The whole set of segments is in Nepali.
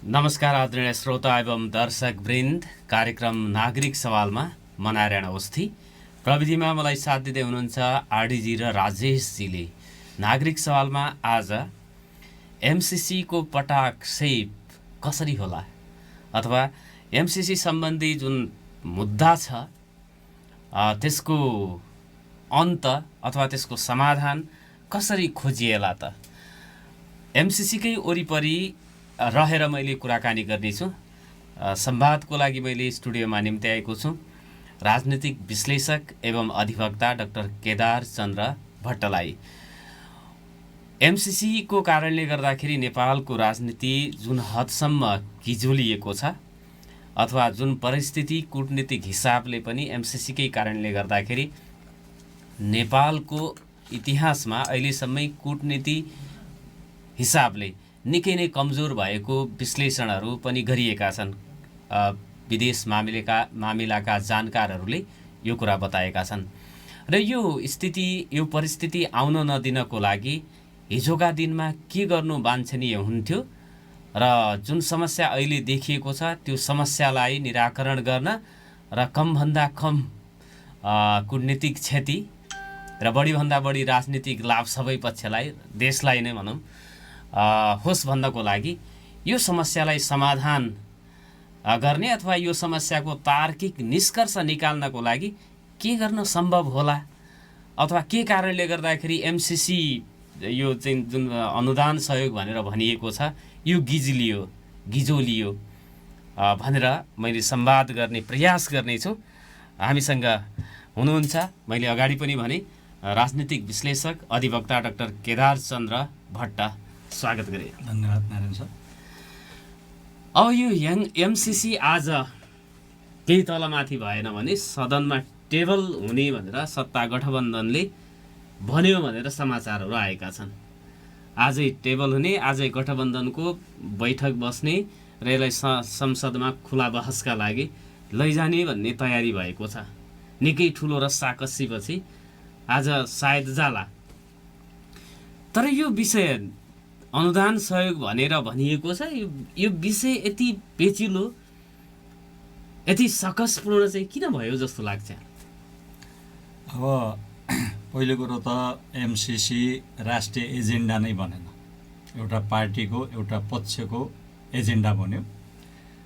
नमस्कार आदरणीय श्रोता एवं दर्शक वृन्द। कार्यक्रम नागरिक सवालमा म नारायण अवस्थी, प्रविधिमा मलाई साथ दिँदै हुनुहुन्छ आरडीजी र राजेशजीले। नागरिक सवालमा आज एमसीसी को पटाक सेप कसरी होला अथवा एमसीसी सम्बन्धी जुन मुद्दा छ त्यसको अन्त अथवा त्यसको समाधान कसरी खोजिएला त। एमसीसी कै वरिपरि रहेर मैले कुराकानी गर्नेछु। संवादको लागि मैले स्टुडियोमा निम्ति आएको छु राजनीतिक विश्लेषक एवं अधिवक्ता डाक्टर केदार चन्द्र भट्टलाई। एमसीसी को कारणले गर्दाखेरि नेपालको राजनीति जुन हदसम्म गिजोलिएको छ अथवा जुन परिस्थिति कूटनीतिक हिसाबले पनि एमसीसी कै कारणले गर्दाखेरि नेपालको इतिहासमा अहिलेसम्मै कूटनीति हिसाबले निकै नै कमजोर भएको विश्लेषणहरू पनि गरिएका छन्। विदेश मामिलाका जानकारहरूले यो कुरा बताएका छन् र यो स्थिति यो परिस्थिति आउन नदिनको लागि हिजोका दिनमा के गर्नु वाञ्छनीय हुन्थ्यो र जुन समस्या अहिले देखिएको छ त्यो समस्यालाई निराकरण गर्न र कमभन्दा कम कूटनीतिक क्षति र बढीभन्दा बढी राजनीतिक लाभ सबै पक्षलाई देशलाई नै भनौँ होस् भन्नको लागि यो समस्यालाई समाधान गर्ने अथवा यो समस्याको तार्किक निष्कर्ष निकाल्नको लागि के गर्न सम्भव होला अथवा के कारणले गर्दाखेरि एमसीसी यो चाहिँ जुन अनुदान सहयोग भनेर भनिएको छ यो गिजोलियो भनेर मैले संवाद गर्ने प्रयास गर्नेछु। हामीसँग हुनुहुन्छ, मैले अगाडि पनि भने, राजनीतिक विश्लेषक अधिवक्ता डाक्टर केदार चन्द्र भट्ट। स्वागत गरे। धन्यवाद नारायण सर। अब यो एमसीसी आज केही तलमाथि भएन भने सदनमा टेबल हुने भनेर सत्ता गठबन्धनले भन्यो भनेर समाचारहरू आएका छन्। आजै टेबल हुने, आजै गठबन्धनको बैठक बस्ने र यसलाई संसदमा खुला बहसका लागि लैजाने भन्ने तयारी भएको छ। निकै ठुलो रस्साकसीपछि आज सायद जाला। तर यो विषय अनुदान सहयोग भनेर भनिएको छ, यो विषय यति पेचिलो यति सकसपूर्ण चाहिँ किन भयो जस्तो लाग्छ? अब पहिलो कुरो त एमसीसी राष्ट्रिय एजेन्डा नै बनेन, एउटा पार्टीको एउटा पक्षको एजेन्डा बन्यो।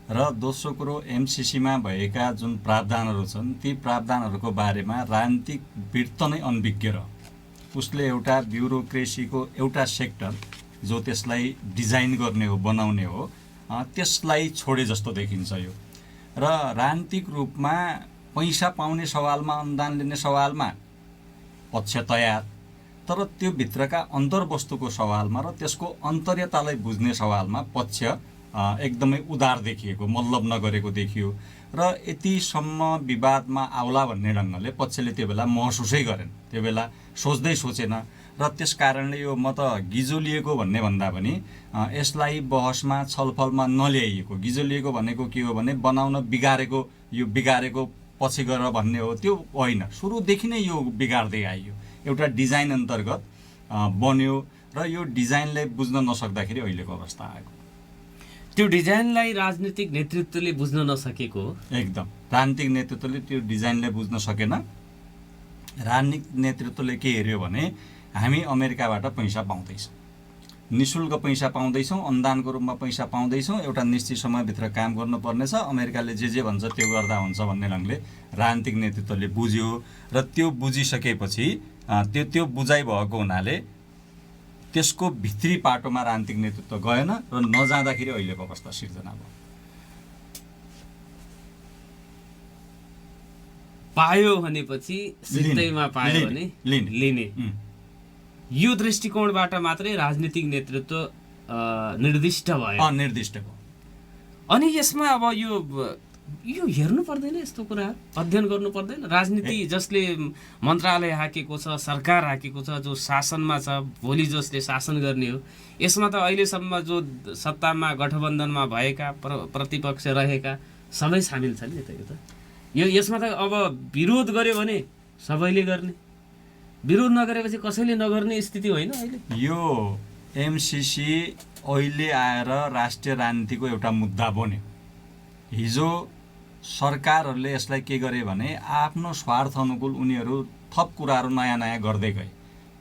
र दोस्रो कुरो, एमसीसीमा भएका जुन प्रावधानहरू छन् ती प्रावधानहरूको बारेमा राजनीतिक वृत्त नै अनभिज्ञ र उसले एउटा ब्युरोक्रेसीको एउटा सेक्टर जो त्यसलाई डिजाइन गर्ने हो, बनाउने हो, त्यसलाई छोडे जस्तो देखिन्छ यो। र राजनीतिक रूपमा पैसा पाउने सवालमा, अनुदान लिने सवालमा पक्ष तयार, तर त्यो भित्रका अन्तर्वस्तुको सवालमा र त्यसको अन्तर्यतालाई बुझ्ने सवालमा पक्ष एकदमै उदार देखिएको, मतलब नगरेको देखियो। र यतिसम्म विवादमा आउला भन्ने ढङ्गले पक्षले त्यो बेला महसुसै गरेन, त्यो बेला सोचेन। र त्यस कारणले यो म त गिजोलिएको भन्ने भन्दा पनि यसलाई बहसमा छलफलमा नल्याइएको। गिजोलिएको भनेको के हो भने बनाउन बिगारेको, यो बिगारेको पछि गएर भन्ने हो, त्यो होइन। सुरुदेखि नै यो बिगार्दै आइयो, एउटा डिजाइन अन्तर्गत बन्यो र यो डिजाइनलाई बुझ्न नसक्दाखेरि अहिलेको अवस्था आएको। त्यो डिजाइनलाई राजनीतिक नेतृत्वले बुझ्न नसकेको हो। एकदम राजनीतिक नेतृत्वले त्यो डिजाइनलाई बुझ्न सकेन। राजनीतिक नेतृत्वले के हेऱ्यो भने हामी अमेरिकाबाट पैसा पाउँदैछौँ, निःशुल्क पैसा पाउँदैछौँ, अनुदानको रूपमा पैसा पाउँदैछौँ, एउटा निश्चित समयभित्र काम गर्नुपर्नेछ, अमेरिकाले जे भन्छ त्यो गर्दा हुन्छ भन्ने ढङ्गले राजनीतिक नेतृत्वले बुझ्यो। र त्यो बुझिसकेपछि त्यो बुझाइ भएको हुनाले त्यसको भित्री पाटोमा राजनीतिक नेतृत्व गएन र नजाँदाखेरि अहिलेको अवस्था सिर्जना भयो। पायो भनेपछि सिधैमा पायो भने लिने, यो दृष्टिकोणबाट मात्रै राजनीतिक नेतृत्व निर्दिष्ट भयो, निर्दिष्ट भयो। अनि यसमा अब यो हेर्नु पर्दैन, यस्तो कुरा अध्ययन गर्नु पर्दैन? राजनीति जसले मन्त्रालय हाकेको छ, सरकार हाकेको छ, जो शासनमा छ, भोलि जसले शासन गर्ने हो, यसमा त अहिलेसम्म जो सत्तामा गठबन्धनमा भएका प्रतिपक्ष रहेका सबै सामेल छन् नि त। यसमा त अब विरोध गर्यो भने सबैले गर्ने, विरोध नगरेपछि कसैले नगर्ने स्थिति होइन अहिले। यो एमसिसी अहिले आएर राष्ट्रिय राजनीतिको एउटा मुद्दा बन्यो। हिजो सरकारहरूले यसलाई के गरे भने आफ्नो स्वार्थ अनुकूल उनीहरू थप कुराहरू नयाँ नयाँ गर्दै गए।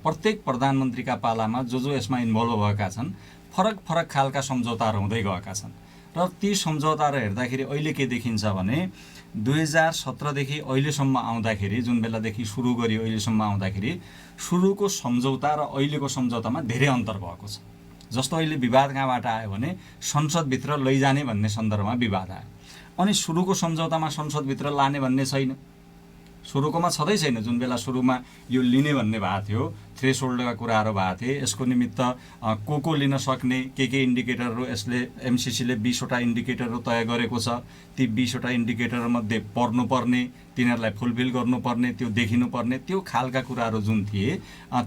प्रत्येक प्रधानमन्त्रीका पालामा जो यसमा इन्भल्भ भएका छन् फरक फरक खालका सम्झौताहरू हुँदै गएका छन् र ती सम्झौताहरू हेर्दाखेरि अहिले के देखिन्छ भने 2017 देखि अहिलेसम्म आउँदाखेरि, जुन बेलादेखि सुरु गरियो अहिलेसम्म आउँदाखेरि सुरुको सम्झौता र अहिलेको सम्झौतामा धेरै अन्तर भएको छ। जस्तो अहिले विवाद कहाँबाट आयो भने संसदभित्र लैजाने भन्ने सन्दर्भमा विवाद आयो, अनि सुरुको सम्झौतामा संसदभित्र लाने भन्ने छैन, सुरुकोमा छँदै छैन। जुन बेला सुरुमा यो लिने भन्ने भएको थियो, थ्रेसहोल्डका कुराहरू भएको थिए, यसको निमित्त को लिन सक्ने के इन्डिकेटरहरू यसले एमसिसीले 20 वटा इन्डिकेटरहरू तय गरेको छ। ती 20 वटा इन्डिकेटरमध्ये पर्नुपर्ने, तिनीहरूलाई फुलफिल गर्नुपर्ने, त्यो देखिनुपर्ने, त्यो खालका कुराहरू जुन थिए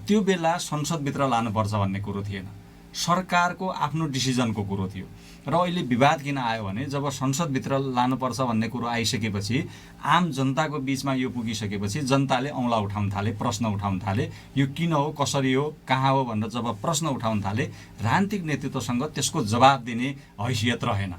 त्यो बेला संसदभित्र लानुपर्छ भन्ने कुरो थिएन, सरकारको आफ्नो डिसिजनको कुरो थियो। र अहिले विवाद किन आयो भने जब संसदभित्र लानुपर्छ भन्ने कुरो आइसकेपछि, आम जनताको बिचमा यो पुगिसकेपछि जनताले औँला उठाउन थाले, प्रश्न उठाउन थाले, यो किन हो, कसरी हो, कहाँ हो भनेर जब प्रश्न उठाउन थाले, राजनीतिक नेतृत्वसँग त्यसको जवाब दिने हैसियत रहेन।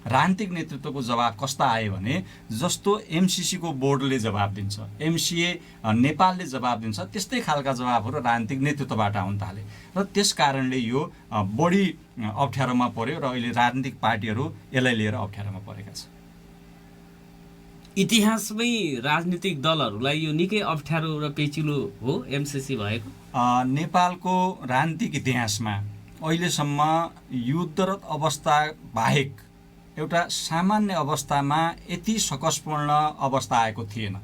राजनीतिक नेतृत्वको जवाब कस्ता आयो भने जस्तो एमसिसीको बोर्डले जवाब दिन्छ, एमसिए नेपालले जवाब दिन्छ, त्यस्तै खालका जवाबहरू राजनीतिक नेतृत्वबाट आउन थाले र त्यस कारणले यो बढी अप्ठ्यारोमा पर्यो र अहिले राजनीतिक पार्टीहरू यसलाई लिएर अप्ठ्यारोमा परेका छन्। इतिहासमै राजनीतिक दलहरूलाई यो निकै अप्ठ्यारो र पेचिलो हो एमसिसी भएको। नेपालको राजनीतिक इतिहासमा अहिलेसम्म युद्धरत अवस्था बाहेक एउटा सामान्य अवस्थामा यति सकसपूर्ण अवस्था आएको थिएन।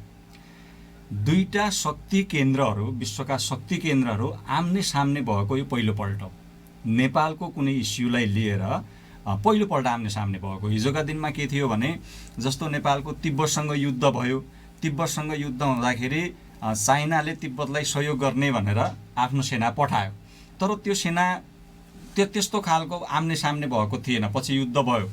दुईटा शक्ति केन्द्रहरू, विश्वका शक्ति केन्द्रहरू आम्ने सामने भएको यो पहिलोपल्ट हो। नेपालको कुनै इस्युलाई लिएर पहिलोपल्ट आम्ने सामने भएको। हिजोका दिनमा के थियो भने जस्तो नेपालको तिब्बतसँग युद्ध भयो, तिब्बतसँग युद्ध हुँदाखेरि चाइनाले तिब्बतलाई सहयोग गर्ने भनेर आफ्नो सेना पठायो, तर त्यो सेना त्यस्तो खालको आम्ने सामने भएको थिएन। पछि युद्ध भयो,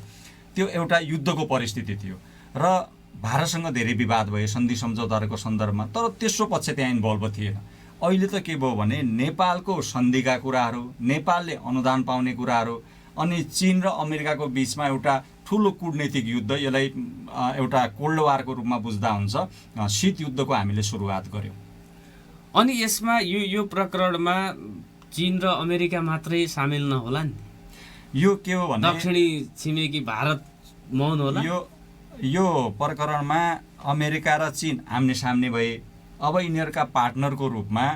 त्यो एउटा युद्धको परिस्थिति थियो र भारतसँग धेरै विवाद भयो सन्धि सम्झौताहरूको सन्दर्भमा, तर तेस्रो पक्ष त्यहाँ इन्भल्भ थिएन। अहिले त के भयो भने नेपालको सन्धिका कुराहरू, नेपालले अनुदान पाउने कुराहरू, अनि चीन र अमेरिकाको बिचमा एउटा ठुलो कूटनीतिक युद्ध, यसलाई एउटा कोल्ड वारको रूपमा बुझ्दा हुन्छ, शीत युद्धको हामीले सुरुवात गऱ्यौँ। अनि यसमा यो प्रकरणमा चीन र अमेरिका मात्रै सामेल नहोला नि? यो के हो भने दक्षिणी छिमेकी भारत मौन होला? यो प्रकरणमा अमेरिका र चीन आम्ने सामने भए। अब यिनीहरूका पार्टनरको रूपमा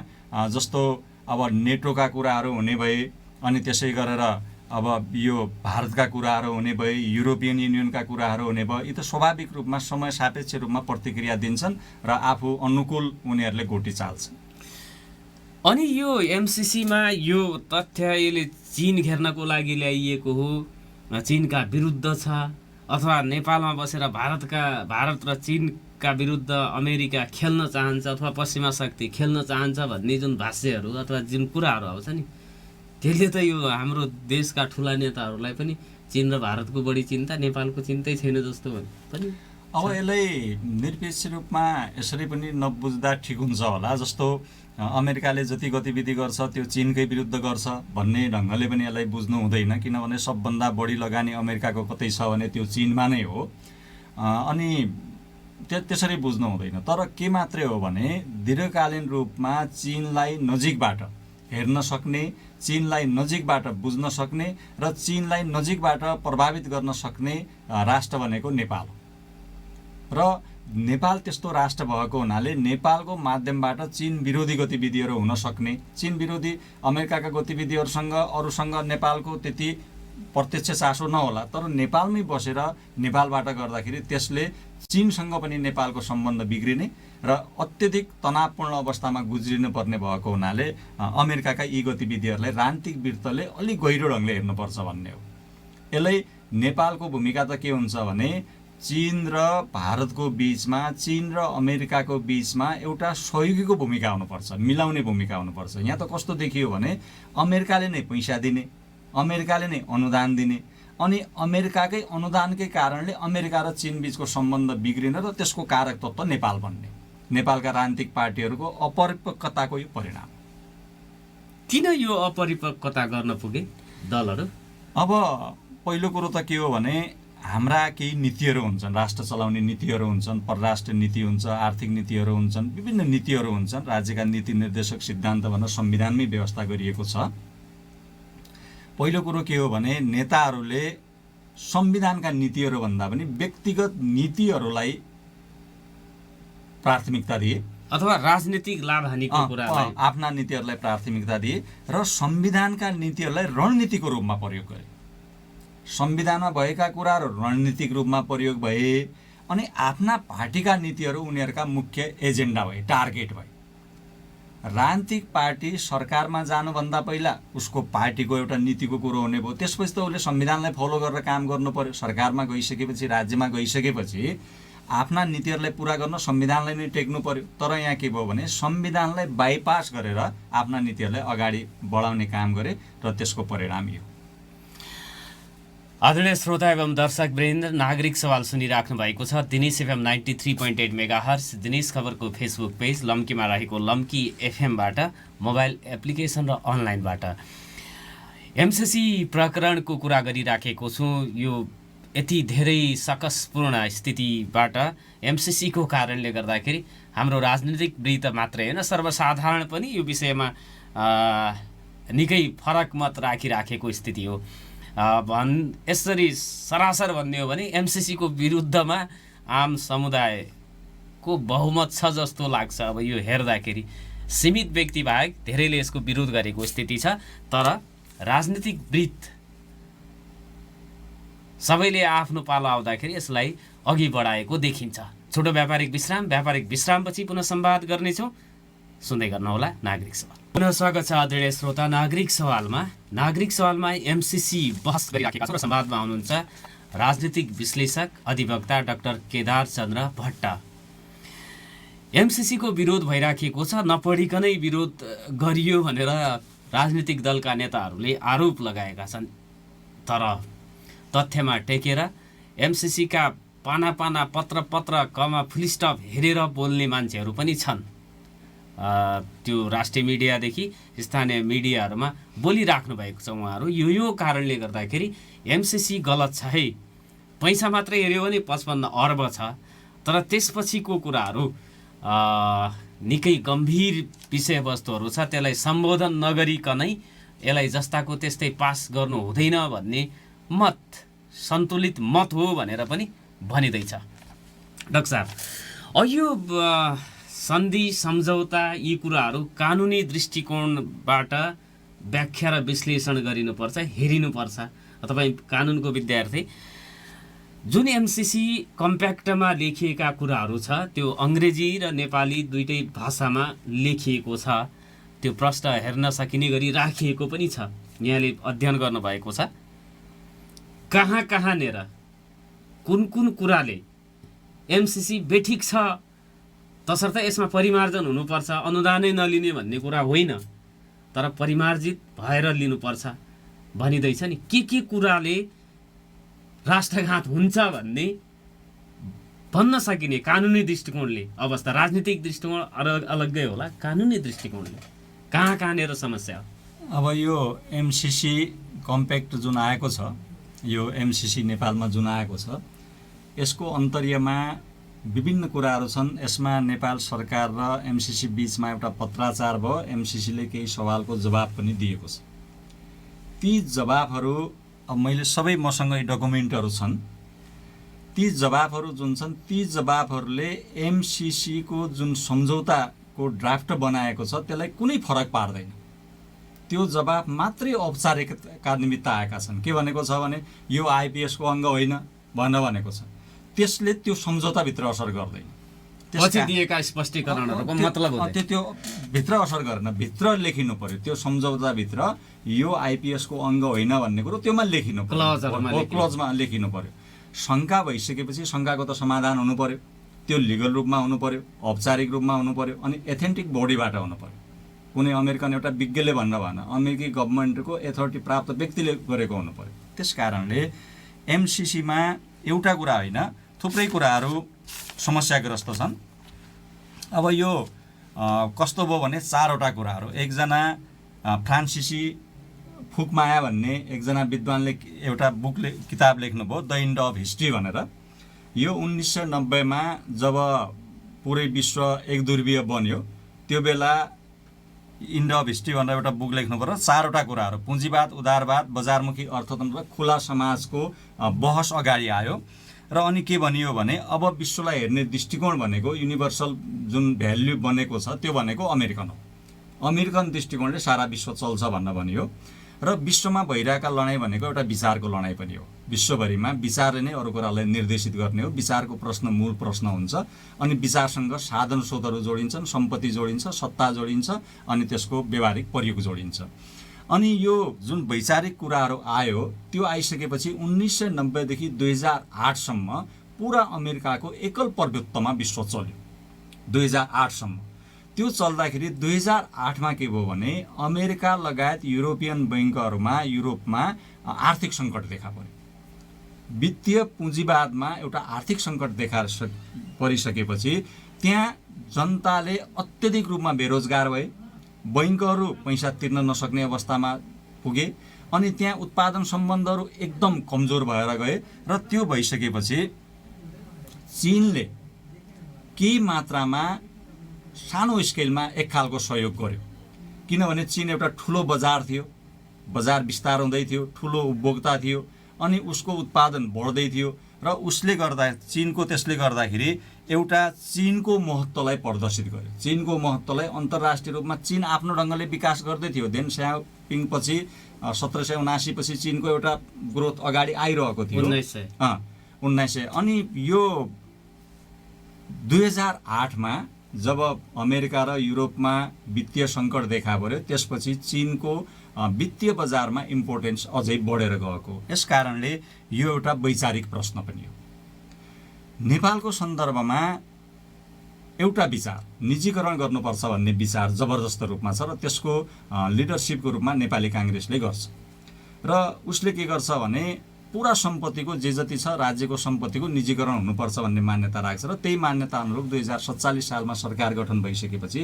जस्तो अब नेटोका कुराहरू हुने भए, अनि त्यसै गरेर अब यो भारतका कुराहरू हुने भए, युरोपियन युनियनका कुराहरू हुने भए, यी त स्वाभाविक रूपमा समय सापेक्ष रूपमा प्रतिक्रिया दिन्छन् र आफू अनुकूल उनीहरूले गोटी चाल्छन्। अनि यो एमसिसीमा यो तथ्य यसले चीन घेर्नको लागि ल्याइएको हो, चीनका विरुद्ध छ, अथवा नेपालमा बसेर भारत र चीनका विरुद्ध अमेरिका खेल्न चाहन्छ अथवा पश्चिमा शक्ति खेल्न चाहन्छ भन्ने जुन भाष्यहरू अथवा जुन कुराहरू आउँछ नि, त्यसले त यो हाम्रो देशका ठुला नेताहरूलाई पनि चीन र भारतको बढी चिन्ता, नेपालको चिन्तै छैन जस्तो पनि। अब यसलाई निरपेक्ष रूपमा यसरी पनि नबुझ्दा ठिक हुन्छ होला। जस्तो अमेरिकाले जति गतिविधि गर्छ त्यो चीनकै विरुद्ध गर्छ भन्ने ढङ्गले पनि यसलाई बुझ्नु हुँदैन, किनभने सबभन्दा बढी लगानी अमेरिकाको कतै छ भने त्यो चीनमा नै हो, अनि त्यसरी बुझ्नु हुँदैन। तर के मात्रै हो भने दीर्घकालीन रूपमा चीनलाई नजिकबाट हेर्न सक्ने, चीनलाई नजिकबाट बुझ्न सक्ने र चीनलाई नजिकबाट प्रभावित गर्न सक्ने राष्ट्र भनेको नेपाल हो। र नेपाल त्यस्तो राष्ट्र भएको हुनाले नेपालको माध्यमबाट चीन विरोधी गतिविधिहरू हुन सक्ने, चीन विरोधी अमेरिकाका गतिविधिहरूसँग अरूसँग नेपालको त्यति प्रत्यक्ष चासो नहोला, तर नेपालमै बसेर नेपालबाट गर्दाखेरि त्यसले चीनसँग पनि नेपालको सम्बन्ध बिग्रिने र अत्यधिक तनावपूर्ण अवस्थामा गुज्रिनु पर्ने भएको हुनाले अमेरिकाका यी गतिविधिहरूलाई राजनीतिक वृत्तले अलिक गहिरो ढङ्गले हेर्नुपर्छ भन्ने हो। यसलाई नेपालको भूमिका त के हुन्छ भने चीन र भारतको बिचमा, चीन र अमेरिकाको बिचमा एउटा सहयोगीको भूमिका हुनुपर्छ, मिलाउने भूमिका हुनुपर्छ। यहाँ त कस्तो देखियो भने अमेरिकाले नै पैसा दिने, अमेरिकाले नै अनुदान दिने, अनि अमेरिकाकै अनुदानकै कारणले अमेरिका र चीन बीचको सम्बन्ध बिग्रिन र त्यसको कारक तत्त्व नेपाल बन्ने, नेपालका राजनीतिक पार्टीहरूको अपरिपक्वताको यो परिणाम। किन यो अपरिपक्वता गर्न पुगे दलहरू? अब पहिलो कुरो त के हो भने हाम्रा केही नीतिहरू हुन्छन्, राष्ट्र चलाउने नीतिहरू हुन्छन्, परराष्ट्र नीति हुन्छ, आर्थिक नीतिहरू हुन्छन्, विभिन्न नीतिहरू हुन्छन्। राज्यका नीति निर्देशक सिद्धान्त भनेर संविधानमै व्यवस्था गरिएको छ। पहिलो कुरो के हो भने नेताहरूले संविधानका नीतिहरू भन्दा पनि व्यक्तिगत नीतिहरूलाई प्राथमिकता दिए अथवा राजनीतिक लाभहानिको कुरालाई आफ्ना नीतिहरूलाई प्राथमिकता दिए र संविधानका नीतिहरूलाई रणनीतिको रूपमा प्रयोग गरे। संविधानमा भएका कुराहरू रणनीतिक रूपमा प्रयोग भए अनि आफ्ना पार्टीका नीतिहरू उनीहरूका मुख्य एजेन्डा भए, टार्गेट भए। राजनीतिक पार्टी सरकारमा जानुभन्दा पहिला उसको पार्टीको एउटा नीतिको कुरो हुने भयो, त्यसपछि त उसले संविधानलाई फलो गरेर काम गर्नु पर्यो। सरकारमा गइसकेपछि, राज्यमा गइसकेपछि आफ्ना नीतिहरूलाई पुरा गर्न संविधानलाई नै टेक्नु पर्यो। तर यहाँ के भयो भने संविधानलाई बाइपास गरेर आफ्ना नीतिहरूलाई अगाडि बढाउने काम गरे र त्यसको परिणाम यो। आदरणीय श्रोता एवं दर्शक वृन्द, नागरिक सवाल सुनिराख्नु भएको छ दिनेश एफएम 93.8 मेगाहर्ज, दिनेश खबरको फेसबुक पेज, लम्कीमा रहेको लम्की एफएमबाट, मोबाइल एप्लिकेसन र अनलाइनबाट। एमसीसी प्रकरणको कुरा गरिराखेको छु। यो यति धेरै सकसपूर्ण स्थितिबाट एमसीसीको कारणले गर्दाखेरि हाम्रो राजनीतिक वृत्त मात्रै होइन, सर्वसाधारण पनि यो विषयमा निकै फरक मत राखिराखेको स्थिति हो। यसरी सरासर भन्ने हो भने एमसीसीको विरुद्धमा आम समुदायको बहुमत छ जस्तो लाग्छ। अब यो हेर्दाखेरि सीमित व्यक्ति बाहेक धेरैले यसको विरोध गरेको स्थिति छ, तर राजनीतिक वृत्त सबैले आफ्नो पालो आउँदाखेरि यसलाई अघि बढाएको देखिन्छ। छोटो व्यापारिक विश्रामपछि पुनः संवाद गर्नेछौँ। सुन्दै गर्नुहोला नागरिक सवाल। पुनः स्वागत छ आदरणीय श्रोता नागरिक सवालमा एमसीसी बहस गरिराखेका छौँ र संवादमा हुनुहुन्छ राजनीतिक विश्लेषक अधिवक्ता डाक्टर केदार चन्द्र भट्ट। एमसीसीको विरोध भइराखेको छ, नपढिकनै विरोध गरियो भनेर राजनीतिक दलका नेताहरूले आरोप लगाएका छन्। तर तथ्यमा टेकेर एमसीसीका पाना पत्र कमा फुलस्टप हेरेर बोल्ने मान्छेहरू पनि छन्। त्यो राष्ट्रिय मिडियादेखि स्थानीय मिडियाहरूमा बोलिराख्नु भएको छ उहाँहरू। यो कारणले गर्दाखेरि एमसीसी गलत छ है, पैसा मात्रै हेऱ्यो भने 55 अर्ब छ, तर त्यसपछिको कुराहरू निकै गम्भीर विषयवस्तुहरू छ। त्यसलाई सम्बोधन नगरिकनै यसलाई जस्ताको त्यस्तै पास गर्नु हुँदैन भन्ने मत सन्तुलित मत हो भनेर पनि भनिँदैछ। डाक्टर साहब, यो सन्धि सम्झौता यी कुराहरू कानुनी दृष्टिकोणबाट व्याख्या र विश्लेषण गरिनुपर्छ, हेरिनुपर्छ। तपाईँ कानुनको विद्यार्थी, जुन एमसीसी कम्प्याक्टमा लेखिएका कुराहरू छ त्यो अङ्ग्रेजी र नेपाली दुईटै भाषामा लेखिएको छ। त्यो प्रश्न हेर्न सकिने गरी राखिएको पनि छ। यहाँले अध्ययन गर्नुभएको छ। कहाँनेर कुन कुराले एमसीसी बेठिक छ, तसर्थ यसमा परिमार्जन हुनुपर्छ, अनुदानै नलिने भन्ने कुरा होइन, तर परिमार्जित भएर लिनुपर्छ भनिँदैछ नि। के कुराले राष्ट्रघात हुन्छ भन्ने भन्न सकिने कानुनी दृष्टिकोणले अवस्था, राजनीतिक दृष्टिकोण अलग्गै होला, कानुनी दृष्टिकोणले कहाँनेर समस्या हो? अब यो एमसीसी कम्प्याक्ट जुन आएको छ, यो एमसीसी नेपालमा जुन आएको छ, यसको अन्तर्यमा विभिन्न कुराहरू छन्। यसमा नेपाल सरकार र एमसीसी बीचमा एउटा पत्राचार भयो। एमसीसीले केही सवालको जवाब पनि दिएको छ। ती जवाबहरू अब मैले सबै मसँग डकुमेन्टहरू छन्। ती जवाबहरू जुन छन्, ती जवाबहरूले एमसीसीको जुन सम्झौताको ड्राफ्ट बनाएको छ त्यसलाई कुनै फरक पार्दैन। त्यो जवाब मात्रै औपचारिकता निमित्त आएका छन्। के भनेको छ भने यो आइपिएसको अङ्ग होइन भनेको छ। त्यसले त्यो सम्झौताभित्र असर गर्दैन। पछि दिएका स्पष्टीकरणहरूको मतलब हो त्यो भित्र असर गरेन, भित्र लेखिनु पर्यो। त्यो सम्झौताभित्र यो आइपिएसको अङ्ग होइन भन्ने कुरो त्योमा लेखिनु पर्यो, क्लजमा लेखिनु पर्यो। शङ्का भइसकेपछि शङ्काको त समाधान हुनु पर्यो। त्यो लिगल रूपमा हुनु पर्यो, औपचारिक रूपमा हुनु पर्यो, अनि एथेन्टिक बडीबाट हुनु पर्यो। कुनै अमेरिकन एउटा विज्ञले भन्न भएन, अमेरिकी गभर्मेन्टको अथोरिटी प्राप्त व्यक्तिले गरेको हुनु पर्यो। त्यस कारणले एमसीसीमा एउटा कुरा होइन, थुप्रै कुराहरू समस्याग्रस्त छन्। अब यो कस्तो भयो भने 4वटा कुराहरू। एकजना फ्रान्सिसी फुकमाया भन्ने एकजना विद्वानले एउटा किताब लेख्नुभयो द इन्ड अफ हिस्ट्री भनेर। यो 1990 मा जब पुरै विश्व एकध्रुवीय बन्यो त्यो बेला इन्ड अफ हिस्ट्री भनेर एउटा बुक लेख्नुभयो र 4वटा कुराहरू पुँजीवाद, उदारवाद, बजारमुखी अर्थतन्त्र, खुला समाजको बहस अगाडि आयो। र अनि के भनियो भने अब विश्वलाई हेर्ने दृष्टिकोण भनेको युनिभर्सल जुन भ्याल्यु बनेको छ त्यो भनेको अमेरिकन हो। अमेरिकन दृष्टिकोणले सारा विश्व चल्छ भन्न भनियो। र विश्वमा भइरहेका लडाइँ भनेको एउटा विचारको लडाइँ पनि हो। विश्वभरिमा विचारले नै अरू कुरालाई निर्देशित गर्ने हो। विचारको प्रश्न मूल प्रश्न हुन्छ। अनि विचारसँग साधन स्रोतहरू जोडिन्छन्, सम्पत्ति जोडिन्छ, सत्ता जोडिन्छ, अनि त्यसको व्यावहारिक प्रयोग जोडिन्छ। अनि यो जुन वैचारिक कुराहरू आयो त्यो आइसकेपछि 1990 देखि 2008 सम्म पुरा अमेरिकाको एकल प्रभुत्वमा विश्व चल्यो। 2008 सम्म त्यो चल्दाखेरि 2008 मा के भयो भने अमेरिका लगायत युरोपियन बैंकहरूमा युरोपमा आर्थिक सङ्कट देखा पर्यो। वित्तीय पुँजीवादमा एउटा आर्थिक सङ्कट देखा परिसकेपछि त्यहाँ जनताले अत्यधिक रूपमा बेरोजगार भए, बैंकहरू पैसा तिर्न नसक्ने अवस्थामा पुगे, अनि त्यहाँ उत्पादन सम्बन्धहरू एकदम कमजोर भएर गए। र त्यो भइसकेपछि चीनले केही मात्रामा सानो स्केलमा एक खालको सहयोग गर्यो। किनभने चीन एउटा ठुलो बजार थियो, बजार विस्तार हुँदै थियो, ठुलो उपभोक्ता थियो, अनि उसको उत्पादन बढ्दै थियो। र उसले गर्दा चीनको त्यसले गर्दाखेरि एउटा चीनको महत्त्वलाई प्रदर्शित गर्यो। चीनको महत्त्वलाई अन्तर्राष्ट्रिय रूपमा चीन आफ्नो ढङ्गले विकास गर्दै थियो। देन स्याओपिङ पछि 1779 पछि चीनको एउटा ग्रोथ अगाडि आइरहेको थियो। 1900 अनि यो 2008 मा जब अमेरिका र युरोपमा वित्तीय सङ्कट देखा पर्यो त्यसपछि चीनको वित्तीय बजारमा इम्पोर्टेन्स अझै बढेर गएको। यस कारणले यो एउटा वैचारिक प्रश्न पनि हो। नेपालको सन्दर्भमा एउटा विचार निजीकरण गर्नुपर्छ भन्ने विचार जबरजस्त रूपमा छ र त्यसको लिडरसिपको रूपमा नेपाली काङ्ग्रेसले गर्छ। र उसले के गर्छ भने पुरा सम्पत्तिको जे जति छ राज्यको सम्पत्तिको निजीकरण हुनुपर्छ भन्ने मान्यता राख्छ। र त्यही मान्यता अनुरूप 2047 सालमा सरकार गठन भइसकेपछि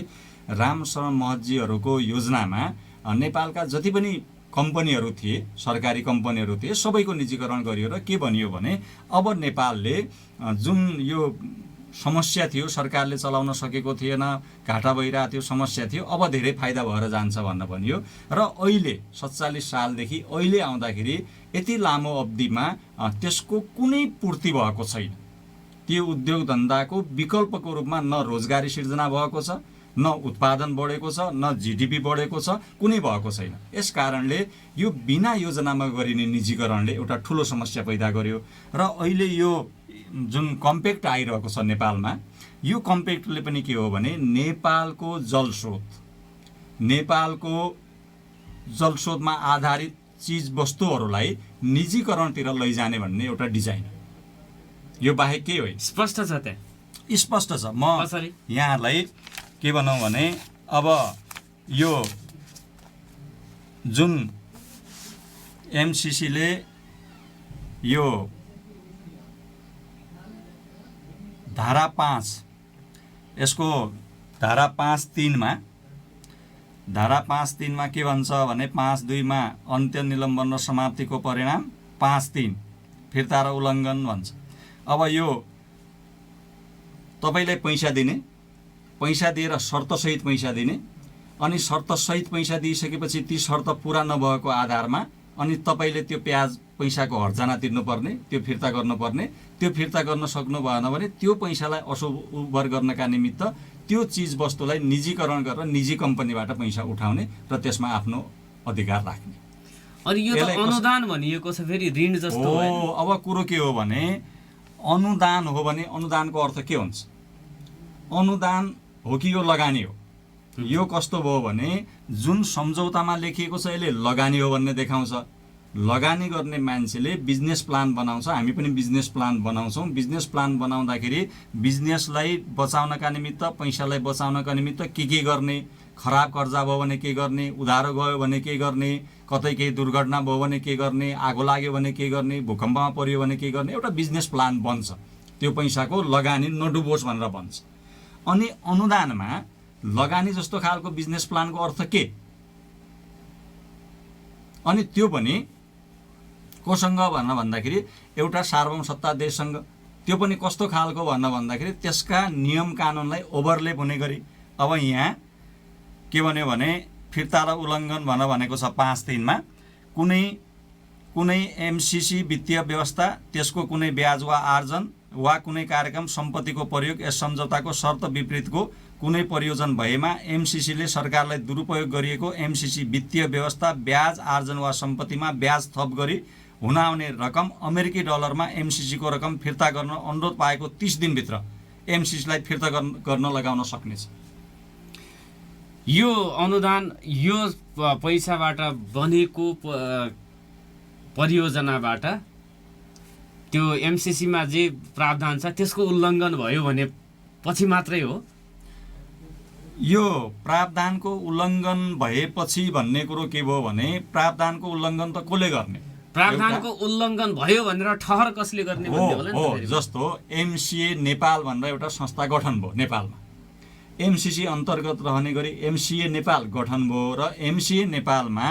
रामशरण महतजीहरूको योजनामा नेपालका जति पनि कम्पनीहरू थिए, सरकारी कम्पनीहरू थिए, सबैको निजीकरण गरियो। र के भनियो भने अब नेपालले जुन यो समस्या थियो, सरकारले चलाउन सकेको थिएन, घाटा भइरहेको थियो, समस्या थियो, अब धेरै फाइदा भएर जान्छ भन्न भनियो। र अहिले 47 सालदेखि अहिले आउँदाखेरि यति लामो अवधिमा त्यसको कुनै पूर्ति भएको छैन। त्यो उद्योग धन्दाको विकल्पको रूपमा न रोजगारी सिर्जना भएको छ, न उत्पादन बढेको छ, न जीडीपी बढेको छ, कुनै भएको छैन। यस कारणले यो बिना योजनामा गरिने निजीकरणले एउटा ठुलो समस्या पैदा गर्यो। र अहिले यो जुन कम्पेक्ट आइरहेको छ नेपालमा, यो कम्पेक्टले पनि के हो भने नेपालको जलस्रोतमा आधारित चिज वस्तुहरूलाई निजीकरणतिर लैजाने भन्ने एउटा डिजाइन। यो बाहेक के हो? स्पष्ट छ त्यहाँ, स्पष्ट छ। म यहाँहरूलाई के भनौँ भने अब यो जुन एमसीसीले यो धारा 5 यसको धारा 5(3) मा धारा 5(3) मा के भन्छ भने 5(2) मा अन्त्य, निलम्बन र समाप्तिको परिणाम, 5(3) फिर्ता र उल्लङ्घन भन्छ। अब यो तपाईलाई पैसा दिने, पैसा दिएर शर्तसहित पैसा दिने, अनि शर्तसहित पैसा दिइसकेपछि ती शर्त पुरा नभएको आधारमा अनि तपाईले त्यो पैसाको हर्जाना तिर्नुपर्ने, त्यो फिर्ता गर्नुपर्ने। त्यो फिर्ता गर्न सक्नु भएन भने त्यो पैसालाई असुबर गर्नका निमित्त त्यो चिज वस्तुलाई निजीकरण गरेर निजी कम्पनीबाट पैसा उठाउने र त्यसमा आफ्नो अधिकार राख्ने। अनि यो त अनुदान भनिएको छ, फेरि ऋण जस्तो हो। अब कुरो के हो भने अनुदान हो भने अनुदानको अर्थ के हुन्छ? अनुदान हो कि यो लगानी हो? यो कस्तो भयो भने जुन सम्झौतामा लेखिएको छ यसले लगानी हो भन्ने देखाउँछ। लगानी गर्ने मान्छेले बिजनेस प्लान बनाउँछ, हामी पनि बिजनेस प्लान बनाउँछौँ। बिजनेस प्लान बनाउँदाखेरि बिजनेसलाई बचाउनका निमित्त, पैसालाई बचाउनका निमित्त के गर्ने, खराब कर्जा भयो भने के गर्ने, उधारो गयो भने के गर्ने, कतै केही दुर्घटना भयो भने के गर्ने, आगो लाग्यो भने के गर्ने, भूकम्पमा पर्यो भने के गर्ने, एउटा बिजनेस प्लान बन्छ। त्यो पैसाको लगानी नडुबोस् भनेर भन्छ। अनि अनुदानमा लगानी जस्तो खालको बिजनेस प्लानको अर्थ के? अनि त्यो पनि कोसँग भन्दाखेरि एउटा सार्वभौमसत्ता देशसँग। त्यो पनि कस्तो खालको भन्दाखेरि त्यसका नियम कानुनलाई ओभरलेप हुने गरी। अब यहाँ के भन्यो भने फिर्ता र उल्लङ्घन भनेको छ 5(3) मा कुनै एमसीसी वित्तीय व्यवस्था, त्यसको कुनै ब्याज वा आर्जन वा कुनै कार्यक्रम सम्पत्तिको प्रयोग यस सम्झौताको शर्त विपरीतको कुनै प्रयोजन भएमा एमसीसीले सरकारलाई दुरुपयोग गरिएको एमसीसी वित्तीय व्यवस्था, ब्याज आर्जन वा सम्पत्तिमा ब्याज थप गरी हुन आउने रकम अमेरिकी डलरमा एमसीसीको रकम फिर्ता गर्न अनुरोध पाएको 30 दिनभित्र एमसीसीलाई फिर्ता गर्न लगाउन सक्नेछ। यो अनुदान यो पैसाबाट बनेको परियोजनाबाट त्यो एमसीसीमा जे प्रावधान छ त्यसको उल्लङ्घन भयो भने पछि मात्रै हो। यो प्रावधानको उल्लङ्घन भएपछि भन्ने कुरो के भयो भने प्रावधानको उल्लङ्घन त कसले गर्ने? प्रावधानको उल्लङ्घन भयो भनेर ठहर कसले गर्ने भन्ने होला नि। हो, जस्तो एमसिए नेपाल भनेर एउटा संस्था गठन भयो नेपालमा। एमसीसी अन्तर्गत रहने गरी एमसिए नेपाल गठन भयो र एमसिए नेपालमा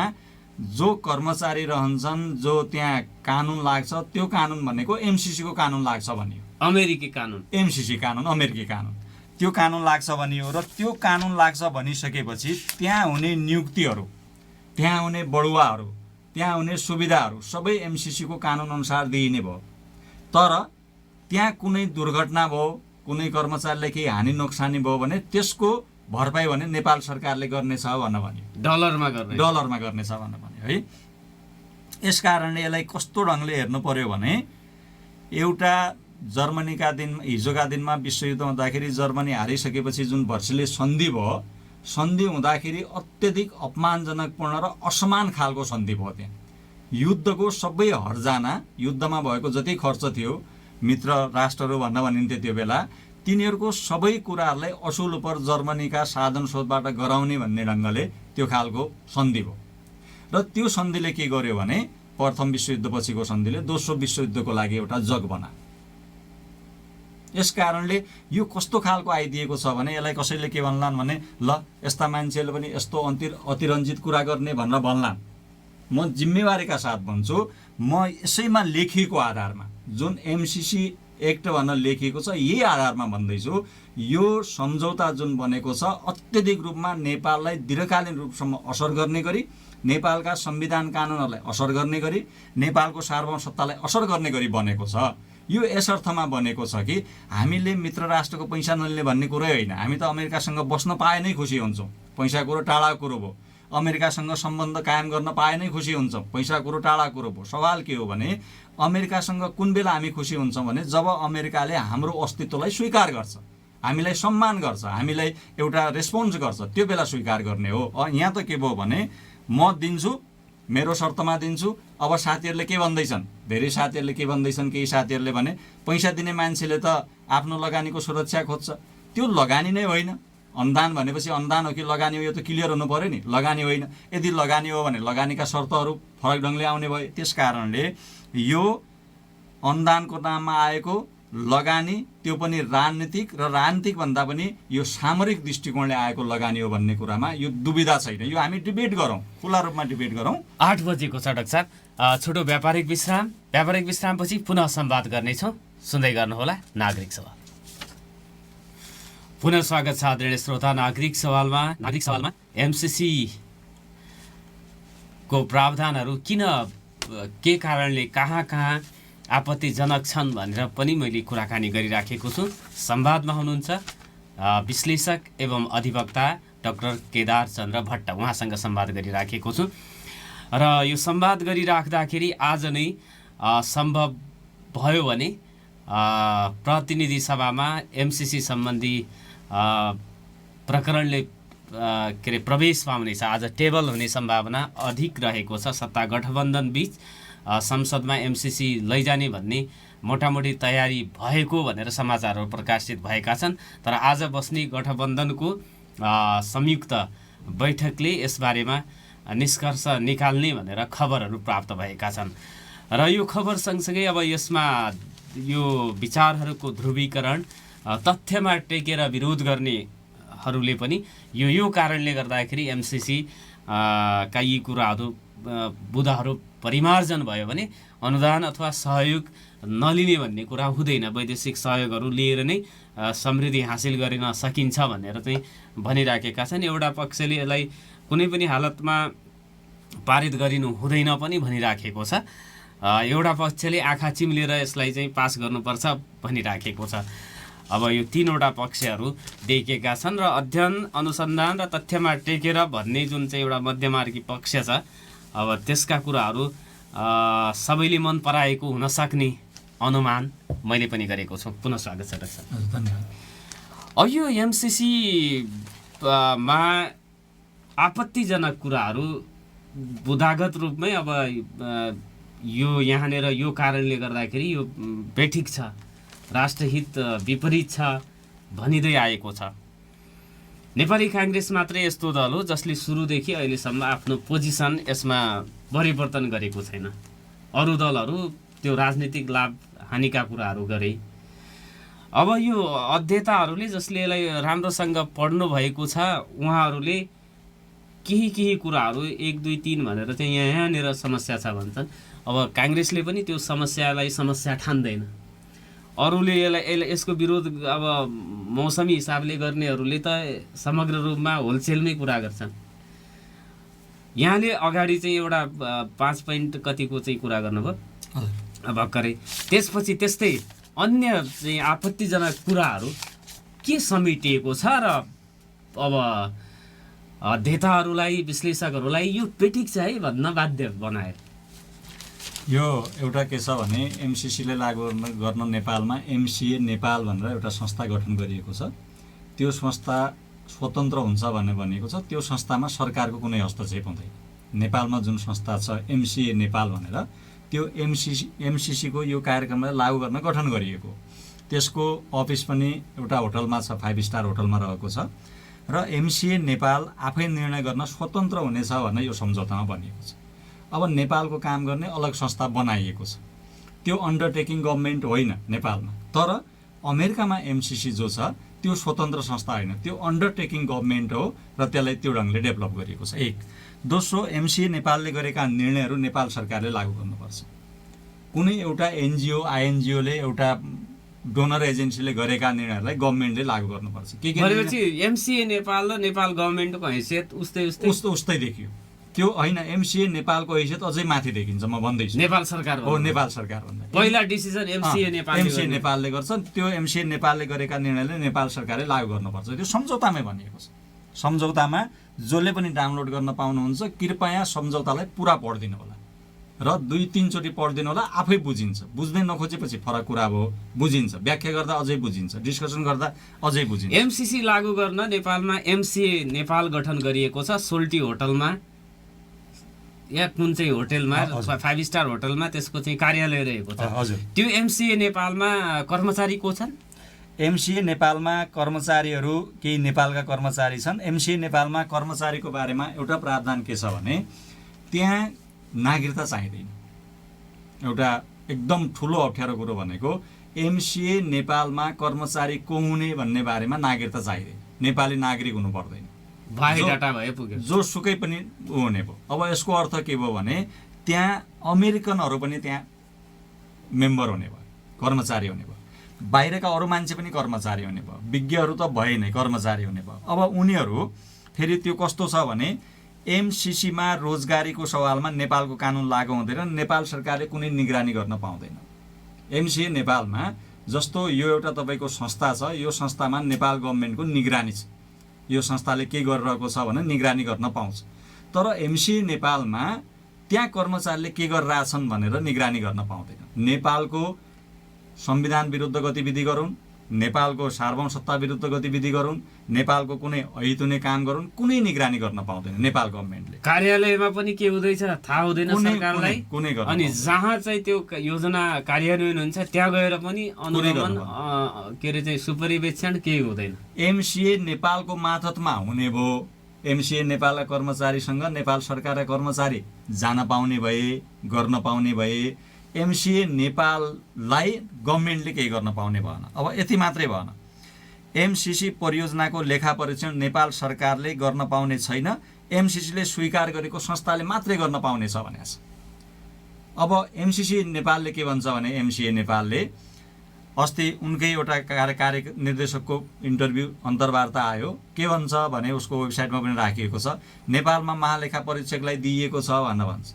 जो कर्मचारी रहन्छन्, जो त्यहाँ कानुन लाग्छ, त्यो कानुन भनेको एमसीसीको कानुन लाग्छ भनियो। अमेरिकी कानुन, एमसीसी कानुन, अमेरिकी कानुन, त्यो कानुन लाग्छ भनियो। र त्यो कानुन लाग्छ भनिसकेपछि त्यहाँ हुने नियुक्तिहरू, त्यहाँ हुने बढुवाहरू, त्यहाँ हुने सुविधाहरू सबै एमसीसीको कानुन अनुसार दिइने भयो। तर त्यहाँ कुनै दुर्घटना भयो, कुनै कर्मचारीलाई केही हानि नोक्सानी भयो भने त्यसको भरपाई भने नेपाल सरकारले गर्नेछ भन्यो। डलरमा गर्नेछ भन्यो है। यस कारणले यसलाई कस्तो ढङ्गले हेर्नु पर्यो भने एउटा जर्मनीका दिन हिजोका दिनमा विश्वयुद्ध हुँदाखेरि जर्मनी हारिसकेपछि जुन भर्सिले सन्धि भयो, सन्धि हुँदाखेरि अत्यधिक अपमानजनकपूर्ण र असमान खालको सन्धि भयो। त्यहाँ युद्धको सबै हर्जाना, युद्धमा भएको जति खर्च थियो मित्र राष्ट्रहरू भनिन्थ्यो त्यो बेला, तिनीहरूको सबै कुराहरूलाई असुल उपर जर्मनीका साधन स्रोतबाट गराउने भन्ने ढङ्गले त्यो खालको सन्धि भयो। र त्यो सन्धिले के गर्यो भने प्रथम विश्वयुद्धपछिको सन्धिले दोस्रो विश्वयुद्धको लागि एउटा जग बनायो। यस कारणले यो कस्तो खालको आइदिएको छ भने यसलाई कसैले के भन्लान् भने ल यस्ता मान्छेले पनि यस्तो अतिरञ्जित कुरा गर्ने भनेर भन्लान्। म जिम्मेवारीका साथ भन्छु, म यसैमा लेखिएको आधारमा जुन एमसीसी एक्ट भनेर लेखिएको छ यही आधारमा भन्दैछु, यो सम्झौता जुन बनेको छ अत्यधिक रूपमा नेपाललाई दीर्घकालीन रूपसम्म असर गर्ने गरी, नेपालका संविधान कानुनहरूलाई असर गर्ने गरी, नेपालको सार्वभौमसत्तालाई असर गर्ने गरी बनेको छ। यो यस अर्थमा बनेको छ कि हामीले मित्र राष्ट्रको पैसा नलिने भन्ने कुरै होइन। हामी त अमेरिकासँग बस्न पाए नै खुसी हुन्छौँ, पैसा कुरो टाढा कुरो भयो। अमेरिकासँग सम्बन्ध कायम गर्न पाए नै खुसी हुन्छौँ, पैसा कुरो टाढा कुरो भयो। सवाल के हो भने अमेरिकासँग कुन बेला हामी खुसी हुन्छौँ भने जब अमेरिकाले हाम्रो अस्तित्वलाई स्वीकार गर्छ, हामीलाई सम्मान गर्छ, हामीलाई एउटा रेस्पोन्स गर्छ, त्यो बेला स्वीकार गर्ने हो। यहाँ त के भयो भने म दिन्छु, मेरो शर्तमा दिन्छु। अब साथीहरूले के भन्दैछन्, धेरै साथीहरूले के भन्दैछन्, केही साथीहरूले भने पैसा दिने मान्छेले त आफ्नो लगानीको सुरक्षा खोज्छ। त्यो लगानी नै होइन। अनुदान भनेपछि अनुदान हो कि लगानी हो, यो त क्लियर हुनु पर्यो नि। लगानी होइन, यदि लगानी हो भने लगानीका शर्तहरू फरक ढङ्गले आउने भयो। त्यस कारणले यो अनुदानको नाममा आएको लगानी त्यो पनि राजनीतिक र राजनीतिक भन्दा पनि यो सामरिक दृष्टिकोणले आएको लगानी हो भन्ने कुरामा यो दुविधा छैन। यो हामी डिबेट गरौँ, खुला रूपमा डिबेट गरौँ। 8 बजेको छ डाक्टर साहब। छोटो व्यापारिक विश्रामपछि पुनः संवाद गर्नेछौँ। सुन्दै गर्नुहोला नागरिक सवाल। पुनः स्वागत छ आदरणीय श्रोता नागरिक सवालमा एमसीसी को प्रावधानहरू किन, के कारणले, कहाँ आपत्तिजनक छन् भनेर पनि मैले कुराकानी गरिराखेको छु। संवादमा हुनुहुन्छ विश्लेषक एवं अधिवक्ता डाक्टर केदार चन्द्र भट्ट, उहाँसँग संवाद गरिराखेको छु। र यो संवाद गरिराख्दाखेरि आज नै सम्भव भयो भने प्रतिनिधि सभामा एमसीसी सम्बन्धी प्रकरणले के अरे प्रवेश पाउनेछ। आज टेबल हुने सम्भावना अधिक रहेको छ। सत्ता गठबन्धन बीच संसदमा एमसीसी लैजाने भन्ने मोटामोटी तयारी भएको भनेर समाचारहरू प्रकाशित भएका छन्। तर आज बस्ने गठबन्धनको संयुक्त बैठकले यसबारेमा निष्कर्ष निकाल्ने भनेर खबरहरू प्राप्त भएका छन्। र यो खबर सँगसँगै अब यसमा यो विचारहरूको ध्रुवीकरण, तथ्यमा टेकेर विरोध गर्नेहरूले पनि यो कारणले गर्दाखेरि एमसीसी का यी कुराहरू बुँदाहरू परिमार्जन भयो भने अनुदान अथवा सहयोग नलिने भन्ने कुरा हुँदैन। वैदेशिक सहयोगहरू लिएर नै समृद्धि हासिल गर्न सकिन्छ भनेर चाहिँ भनिराखेका छन्। एउटा पक्षले यसलाई कुनै पनि हालतमा पारित गरिनु हुँदैन पनि भनिराखेको छ। एउटा पक्षले आँखा चिम्लेर यसलाई चाहिँ पास गर्नुपर्छ भनिराखेको छ। अब यो तीनवटा पक्षहरू देखिएका छन् र अध्ययन अनुसन्धान र तथ्यमा टेकेर भन्ने जुन चाहिँ एउटा मध्यमार्गी पक्ष छ, अब त्यसका कुराहरू सबैले मन पराएको हुन सक्ने अनुमान मैले पनि गरेको छु। पुनः स्वागत छ डाक्टर साहब। धन्यवाद। अब यो एमसिसी मा आपत्तिजनक कुराहरू बुदागत रूपमै अब यो यहाँनिर यो कारणले गर्दाखेरि यो बेठिक छ, राष्ट्रहित विपरीत छ भनिँदै आएको छ। नेपाली काङ्ग्रेस मात्रै यस्तो दल हो जसले सुरुदेखि अहिलेसम्म आफ्नो पोजिसन यसमा परिवर्तन गरेको छैन। अरू दलहरू त्यो राजनीतिक लाभ हानिका कुराहरू गरे। अब यो अध्येताहरूले जसले यसलाई राम्रोसँग पढ्नु भएको छ उहाँहरूले केही कुराहरू 1 2 3 भनेर चाहिँ यहाँनिर समस्या छ भन्छन्। अब काङ्ग्रेसले पनि त्यो समस्यालाई समस्या ठान्दैन। अरूले यसको विरोध अब मौसमी हिसाबले गर्नेहरूले त समग्र रूपमा होलसेलमै कुरा गर्छन्। यहाँले अगाडि चाहिँ एउटा 5 पोइन्ट कतिको चाहिँ कुरा गर्नुभयो भर्खरै, त्यसपछि त्यस्तै अन्य चाहिँ आपत्तिजनक कुराहरू के समेटिएको छ र अब अध्येताहरूलाई विश्लेषकहरूलाई यो पेटिक छ है भन्न बाध्य बनायो। यो एउटा के छ भने एमसिसीले लागू गर्न नेपालमा एमसिए नेपाल भनेर एउटा संस्था गठन गरिएको छ। त्यो संस्था स्वतन्त्र हुन्छ भनेर भनिएको छ। त्यो संस्थामा सरकारको कुनै हस्तक्षेप हुँदैन। नेपालमा जुन संस्था छ एमसिए नेपाल भनेर, त्यो एमसिसीको यो कार्यक्रमलाई लागू गर्न गठन गरिएको। त्यसको अफिस पनि एउटा होटलमा छ, 5 स्टार होटलमा रहेको छ र एमसिए नेपाल आफै निर्णय गर्न स्वतन्त्र हुनेछ भनेर यो सम्झौतामा भनिएको छ। अब नेपालको काम गर्ने अलग संस्था बनाइएको छ। त्यो अन्डरटेकिङ गभर्मेन्ट होइन नेपालमा, तर अमेरिकामा एमसिसी जो छ त्यो स्वतन्त्र संस्था होइन, त्यो अन्डरटेकिङ गभर्मेन्ट हो र त्यसलाई त्यो ढङ्गले डेभलप गरिएको छ। एक दोस्रो, एमसिए नेपालले गरेका निर्णयहरू नेपाल सरकारले लागू गर्नुपर्छ। कुनै एउटा एनजिओ आइएनजिओले एउटा डोनर एजेन्सीले गरेका निर्णयहरूलाई गभर्मेन्टले लागू गर्नुपर्छ। भनेपछि एमसिए नेपाल र नेपाल गभर्मेन्टको हैसियत उस्तै देखियो। त्यो होइन, एमसिए नेपालको हैसियत अझै माथि देखिन्छ। म भन्दैछु नेपाल सरकार हो, नेपाल सरकार भन्दा पहिला डिसिजन एमसिए नेपालले गर्छ। त्यो एमसिए नेपालले गरेका निर्णयले नेपाल सरकारले लागू गर्नुपर्छ। त्यो सम्झौतामै भनिएको छ। सम्झौतामा जसले पनि डाउनलोड गर्न पाउनुहुन्छ कृपया सम्झौतालाई पुरा पढिदिनु होला र 2-3 चोटि पढिदिनु होला। आफै बुझिन्छ। बुझ्नै नखोजेपछि फरक कुरा हो, बुझिन्छ। व्याख्या गर्दा अझै बुझिन्छ, डिस्कसन गर्दा अझै बुझिन्छ। एमसिसी लागू गर्न नेपालमा एमसिए नेपाल गठन गरिएको छ। सोल्टी होटलमा या कुन चाहिँ होटलमा, 5 स्टार होटलमा त्यसको चाहिँ कार्यालय रहेको छ। हजुर। त्यो एमसिए नेपालमा कर्मचारी को छन्? एमसिए नेपालमा कर्मचारीहरू केही नेपालका कर्मचारी छन्। एमसिए नेपालमा कर्मचारीको बारेमा एउटा प्रावधान के छ भने त्यहाँ नागरिकता चाहिँदैन। एउटा एकदम ठुलो अप्ठ्यारो कुरो भनेको एमसिए नेपालमा कर्मचारी को हुने भन्ने बारेमा नागरिकता चाहिँदैन। नेपाली नागरिक हुनु पर्दैन। बायोडाटा भए पुग्यो, जोसुकै पनि हुने भयो। अब यसको अर्थ के भयो भने त्यहाँ अमेरिकनहरू पनि त्यहाँ मेम्बर हुने भयो, कर्मचारी हुने भयो। बाहिरका अरू मान्छे पनि कर्मचारी हुने भयो। विज्ञहरू त भए नै कर्मचारी हुने भयो। अब उनीहरू फेरि त्यो कस्तो छ भने एमसिसीमा रोजगारीको सवालमा नेपालको कानुन लागू हुँदैन। नेपाल सरकारले कुनै निगरानी गर्न पाउँदैन। एमसिए नेपालमा जस्तो यो एउटा तपाईँको संस्था छ, यो संस्थामा नेपाल गभर्मेन्टको निगरानी छ। यो संस्थाले के गरिरहेको छ भने निगरानी गर्न पाउँछ। तर एमसिए नेपालमा त्यहाँ कर्मचारीले के गरिरहेछन् भनेर निगरानी गर्न पाउँदैन। नेपालको संविधान विरुद्ध गतिविधि गरून्, नेपालको सार्वभौम सत्ता विरुद्ध गतिविधि गरून्, नेपालको कुनै अहित हुने काम गरून्, कुनै निगरानी गर्न पाउँदैन नेपाल गभर्मेन्टले। कार्यालयमा पनि के हुँदैछ थाहा हुँदैन सरकारलाई। अनि जहाँ चाहिँ त्यो योजना कार्यान्वयन हुन्छ त्यहाँ गएर पनि अनुगमन के अरे चाहिँ सुपरिवेक्षण केही हुँदैन। एमसिए नेपालको मातहतमा हुने भयो। एमसिए नेपालका कर्मचारीसँग नेपाल सरकारका कर्मचारी जान पाउने भए, गर्न पाउने भए। एमसिए नेपाललाई गभर्मेन्टले केही गर्न पाउने भएन। अब यति मात्रै भएन, एमसिसी परियोजनाको लेखा परीक्षण नेपाल सरकारले गर्न पाउने छैन। एमसिसीले स्वीकार गरेको संस्थाले मात्रै गर्न पाउनेछ भनेको छ। अब एमसिसी नेपालले के भन्छ भने एमसिए नेपालले अस्ति उनकै एउटा कार्य निर्देशकको इन्टरभ्यू अन्तर्वार्ता आयो, के भन्छ भने उसको वेबसाइटमा पनि राखिएको छ, नेपालमा महालेखा परीक्षकलाई दिइएको छ भनेर भन्छ।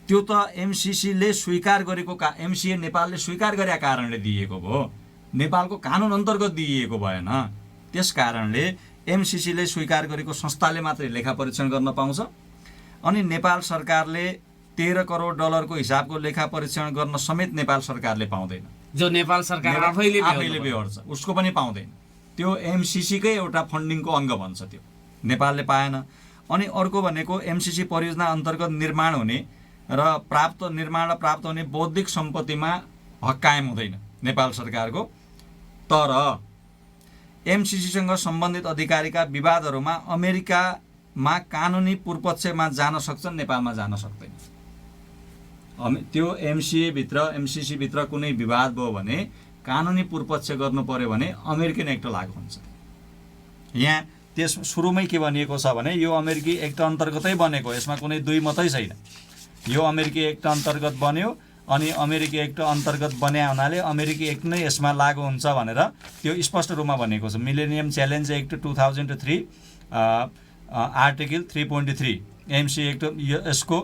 त्यो त एमसिसीले स्वीकार गरेको एमसिए नेपालले स्वीकार गरेका कारणले दिएको भयो, नेपालको कानुन अन्तर्गत दिइएको भएन। त्यस कारणले एमसिसीले स्वीकार गरेको संस्थाले मात्रै लेखा परीक्षण गर्न पाउँछ। अनि नेपाल सरकारले 13 करोड डलरको हिसाबको लेखा परीक्षण गर्न समेत नेपाल सरकारले पाउँदैन, जो नेपाल सरकार आफैले बेहोर्छ, उसको पनि पाउँदैन। त्यो एमसिसीकै एउटा फन्डिङको अङ्ग भन्छ, त्यो नेपालले पाएन। अनि अर्को भनेको एमसिसी परियोजना अन्तर्गत निर्माण हुने र प्राप्त हुने बौद्धिक सम्पत्तिमा हक कायम हुँदैन नेपाल सरकारको। तर एमसिसीसँग सम्बन्धित अधिकारीका विवादहरूमा अमेरिकामा कानुनी पूर्वपक्षमा जान सक्छन्, नेपालमा जान सक्दैन। त्यो एमसिसी भित्र कुनै विवाद भयो भने कानुनी पूर्वपक्ष गर्नु पर्यो भने अमेरिकन एक्ट लागू हुन्छ। यहाँ त्यस सुरुमै के भनिएको छ भने यो अमेरिकी एक्ट अन्तर्गतै बनेको, यसमा कुनै दुई मतै छैन। यो अमेरिकी एक्ट अन्तर्गत बन्यो अनि अमेरिकी एक्ट अन्तर्गत बन्या हुनाले अमेरिकी एक्ट नै यसमा लागू हुन्छ भनेर त्यो स्पष्ट रूपमा भनेको छ। Millennium challenge act 2003 article 3.3 MC act यसको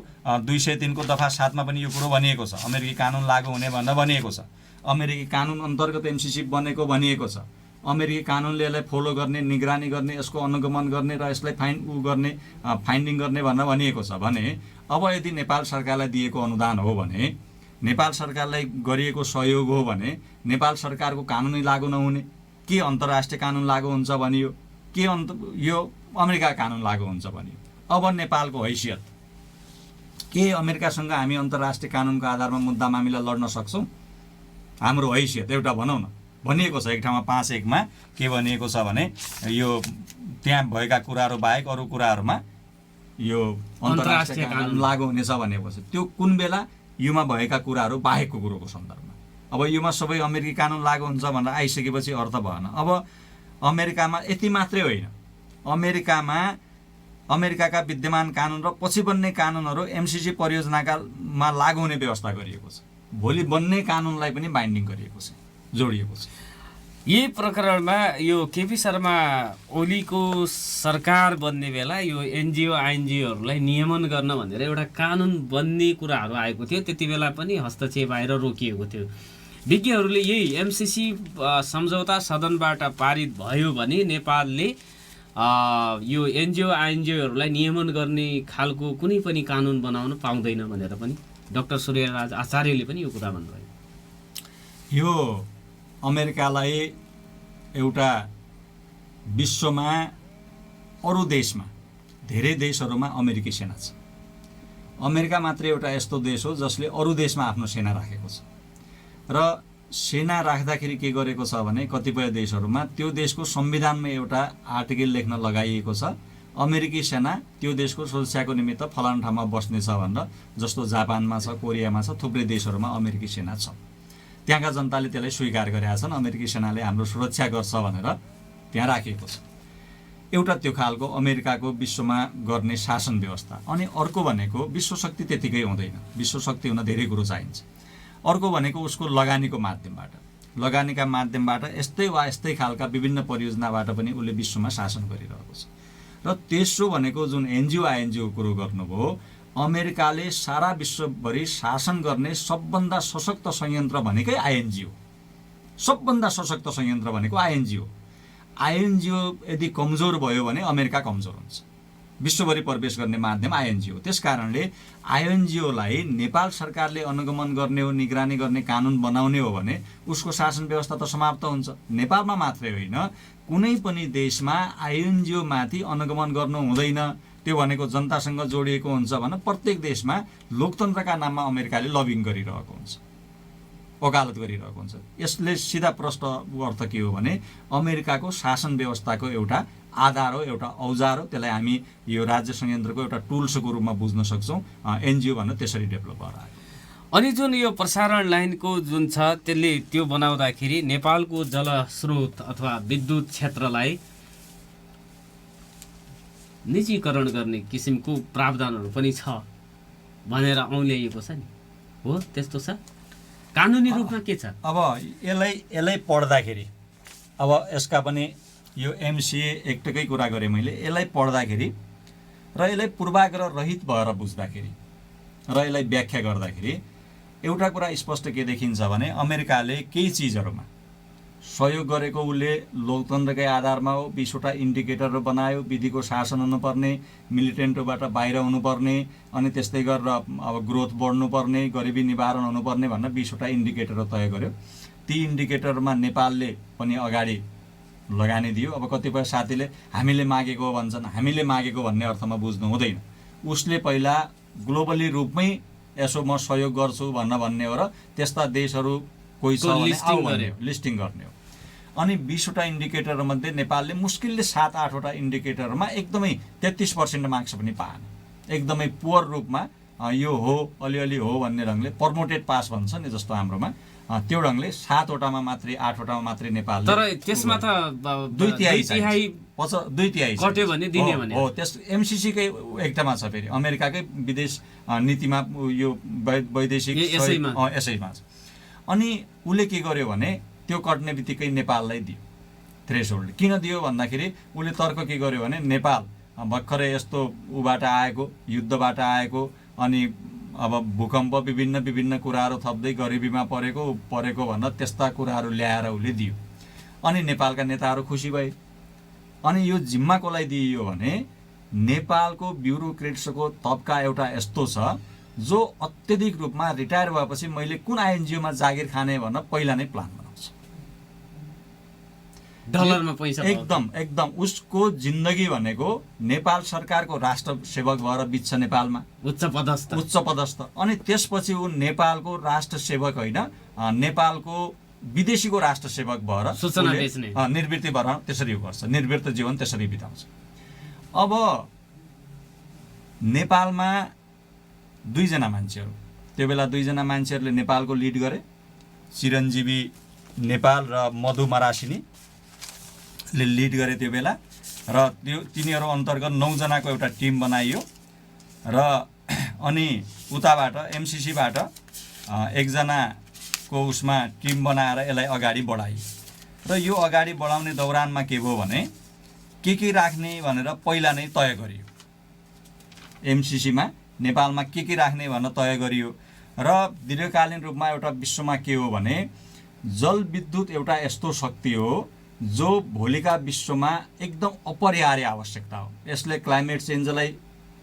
203 को दफा 7 मा पनि यो कुरो भनिएको छ, अमेरिकी कानुन लागू हुने भनेर भनिएको छ। अमेरिकी कानुन अन्तर्गत एमसिसी बनेको भनिएको छ। अमेरिकी कानुनले यसलाई फलो गर्ने, निगरानी गर्ने, यसको अनुगमन गर्ने र यसलाई फाइन्डिङ गर्ने भनेर भनिएको छ। भने अब यदि नेपाल सरकारलाई दिएको अनुदान हो भने, नेपाल सरकारलाई गरिएको सहयोग हो भने नेपाल सरकारको कानुनै लागू नहुने, के अन्तर्राष्ट्रिय कानुन लागू हुन्छ भनियो, के यो अमेरिका कानुन लागू हुन्छ भनियो। अब नेपालको हैसियत के अमेरिकासँग हामी अन्तर्राष्ट्रिय कानुनको आधारमा मुद्दा मामिला लड्न सक्छौँ? हाम्रो हैसियत एउटा भनौँ न, भनिएको छ एक ठाउँमा 5.1 मा के भनिएको छ भने यो त्यहाँ भएका कुराहरू बाहेक अरू कुराहरूमा यो अन्तर्राष्ट्रिय कानुन लागू हुनेछ भनेको छ। त्यो कुन बेला? युमा भएका कुराहरू बाहेकको कुरोको सन्दर्भमा। अब युमा सबै अमेरिकी कानुन लागू हुन्छ भनेर आइसकेपछि अर्थ भएन। अब अमेरिकामा यति मात्रै होइन, अमेरिकाका विद्यमान कानुन र पछि बन्ने कानुनहरू एमसिसी परियोजनामा लागू हुने व्यवस्था गरिएको छ। भोलि बन्ने कानुनलाई पनि बाइन्डिङ गरिएको छ, जोडिएको छ। यही प्रकरणमा यो केपी शर्मा ओलीको सरकार बन्ने बेला यो एनजिओ आइएनजिओहरूलाई नियमन गर्न भनेर एउटा कानुन बन्ने कुराहरू आएको थियो। त्यति बेला पनि हस्तक्षेप आएर रोकिएको थियो। विज्ञहरूले यही एमसिसी सम्झौता सदनबाट पारित भयो भने नेपालले यो एनजिओ आइएनजिओहरूलाई नियमन गर्ने खालको कुनै पनि कानुन बनाउन पाउँदैन भनेर पनि डाक्टर सूर्यराज आचार्यले पनि यो कुरा भन्नुभयो। यो अमेरिकालाई एउटा विश्वमा अरू देशमा धेरै देशहरूमा अमेरिकी सेना छ। अमेरिका मात्रै एउटा यस्तो देश हो जसले अरू देशमा आफ्नो सेना राखेको छ। र सेना राख्दाखेरि के गरेको छ भने कतिपय देशहरूमा त्यो देशको संविधानमा एउटा आर्टिकल लेख्न लगाइएको छ, अमेरिकी सेना त्यो देशको सुरक्षाको निमित्त फलाना ठाउँमा बस्नेछ भनेर। जस्तो जापानमा छ, कोरियामा छ, थुप्रै देशहरूमा अमेरिकी सेना छ। त्यहाँका जनताले त्यसलाई स्वीकार गरेका छन्, अमेरिकी सेनाले हाम्रो सुरक्षा गर्छ भनेर त्यहाँ राखिएको छ। एउटा त्यो खालको अमेरिकाको विश्वमा गर्ने शासन व्यवस्था। अनि अर्को भनेको विश्वशक्ति त्यतिकै हुँदैन, विश्वशक्ति हुन धेरै कुरो चाहिन्छ। अर्को भनेको उसको लगानीको लगानीका माध्यमबाट यस्तै वा यस्तै खालका विभिन्न परियोजनाबाट पनि उसले विश्वमा शासन गरिरहेको छ। र तेस्रो भनेको जुन एनजिओ आइएनजिओ कुरो गर्नुभयो, अमेरिकाले सारा विश्वभरि शासन गर्ने सबभन्दा सशक्त संयन्त्र भनेकै आइएनजिओ, सबभन्दा सशक्त संयन्त्र भनेको आइएनजिओ। आइएनजिओ यदि कमजोर भयो भने अमेरिका कमजोर हुन्छ। विश्वभरि प्रवेश गर्ने माध्यम आइएनजिओ। त्यस कारणले आइएनजिओलाई नेपाल सरकारले अनुगमन गर्ने हो, निगरानी गर्ने, कानुन बनाउने हो भने उसको शासन व्यवस्था त समाप्त हुन्छ। नेपालमा मात्रै होइन, कुनै पनि देशमा आइएनजिओ माथि अनुगमन गर्नु हुँदैन। त्यो भनेको जनतासँग जोडिएको हुन्छ भने प्रत्येक देशमा लोकतन्त्रका नाममा अमेरिकाले लबिङ गरिरहेको हुन्छ, वकालत गरिरहेको हुन्छ। यसले सिधा प्रष्ट अर्थ के हो भने अमेरिकाको शासन व्यवस्थाको एउटा आधार हो, एउटा औजार हो। त्यसलाई हामी यो राज्य संयन्त्रको एउटा टुल्सको रूपमा बुझ्न सक्छौँ। एनजिओ भनेर त्यसरी डेभलप भएर आएको। अनि जुन यो प्रसारण लाइनको जुन छ त्यसले त्यो बनाउँदाखेरि नेपालको जलस्रोत अथवा विद्युत क्षेत्रलाई निजीकरण गर्ने किसिमको प्रावधानहरू पनि छ भनेर औल्याइएको छ नि, हो त्यस्तो छ? कानुनी रूपमा के छ? अब यसलाई पढ्दाखेरि अब यसका पनि यो एमसिए एक्टकै कुरा गरेँ मैले। यसलाई पढ्दाखेरि र यसलाई पूर्वाग्रह रहित भएर बुझ्दाखेरि र यसलाई व्याख्या गर्दाखेरि एउटा कुरा स्पष्ट के देखिन्छ भने अमेरिकाले केही चिजहरूमा सहयोग गरेको, उसले लोकतन्त्रकै आधारमा हो, 20वटा इन्डिकेटरहरू बनायो, विधिको शासन हुनुपर्ने, मिलिटेन्टबाट बाहिर हुनुपर्ने, अनि त्यस्तै गरेर अब ग्रोथ बढ्नुपर्ने, गरिबी निवारण हुनुपर्ने भनेर 20वटा इन्डिकेटरहरू तय गर्यो। ती इन्डिकेटरमा नेपालले पनि अगाडि लगानी दियो। अब कतिपय साथीले हामीले मागेको हो भन्छन्, हामीले मागेको भन्ने अर्थमा बुझ्नु हुँदैन। उसले पहिला ग्लोबली रूपमै यसो म सहयोग गर्छु भन्ने हो र त्यस्ता देशहरू कोही छ भने लिस्टिङ गर्ने हो। अनि 20वटा इन्डिकेटरमध्ये नेपालले मुस्किलले 7-8वटा इन्डिकेटरमा एकदमै 33% मार्क्स पनि पाएन। एकदमै पुअर रूपमा यो हो, अलिअलि हो भन्ने ढङ्गले प्रमोटेड पास भन्छ नि जस्तो हाम्रोमा, त्यो ढङ्गले 7वटामा मात्रै 8वटामा मात्रै नेपालले। तर त्यसमा त 2/3 कट्यो भने दिने भने हो। त्यस एमसिसीकै एकटामा छ, फेरि अमेरिकाकै विदेश नीतिमा यो वैदेशिक यसैमा छ। अनि उसले के गर्यो भने त्यो कट्ने बित्तिकै नेपाललाई दियो थ्रेसहोल्ड। किन दियो भन्दाखेरि उसले तर्क के गर्यो भने नेपाल भर्खरै यस्तो उबाट आएको, युद्धबाट आएको, अनि अब भूकम्प विभिन्न कुराहरू थप्दै गरिबीमा परेको भनेर त्यस्ता कुराहरू ल्याएर उसले दियो। अनि नेपालका नेताहरू खुसी भए। अनि यो जिम्मा कसलाई दिइयो भने नेपालको ब्युरोक्रेट्सको तबका एउटा यस्तो छ जो अत्यधिक रूपमा रिटायर भएपछि मैले कुन आइएनजिओमा जागिर खाने भनेर पहिला नै प्लान बनाउँछ। डलरमा पैसा एकदम उसको जिन्दगी भनेको नेपाल सरकारको राष्ट्र सेवक भएर बित्छ नेपालमा, उच्च पदस्थ। अनि त्यसपछि ऊ नेपालको राष्ट्र सेवक होइन, नेपालको विदेशीको राष्ट्र सेवक भएर निर्वृत्ति भएर त्यसरी गर्छ, निर्वृत्त जीवन त्यसरी बिताउँछ। अब नेपालमा 2जना मान्छेहरू, त्यो बेला 2जना मान्छेहरूले नेपालको लिड गरे, चिरञ्जीवी नेपाल र मधु मरासिनीले लिड गरे त्यो बेला। र तिनीहरू अन्तर्गत 9जनाको एउटा टिम बनाइयो र अनि उताबाट एमसिसीबाट 1जनाको उसमा टिम बनाएर यसलाई अगाडि बढाइयो। र यो अगाडि बढाउने दौरानमा के भयो भने के राख्ने भनेर पहिला नै तय गरियो। एमसिसीमा नेपालमा के राख्ने भनेर तय गरियो। र दीर्घकालीन रूपमा एउटा विश्वमा के हो भने जलविद्युत एउटा यस्तो शक्ति हो जो भोलिका विश्वमा एकदम अपरिहार्य आवश्यकता हो। यसले क्लाइमेट चेन्जलाई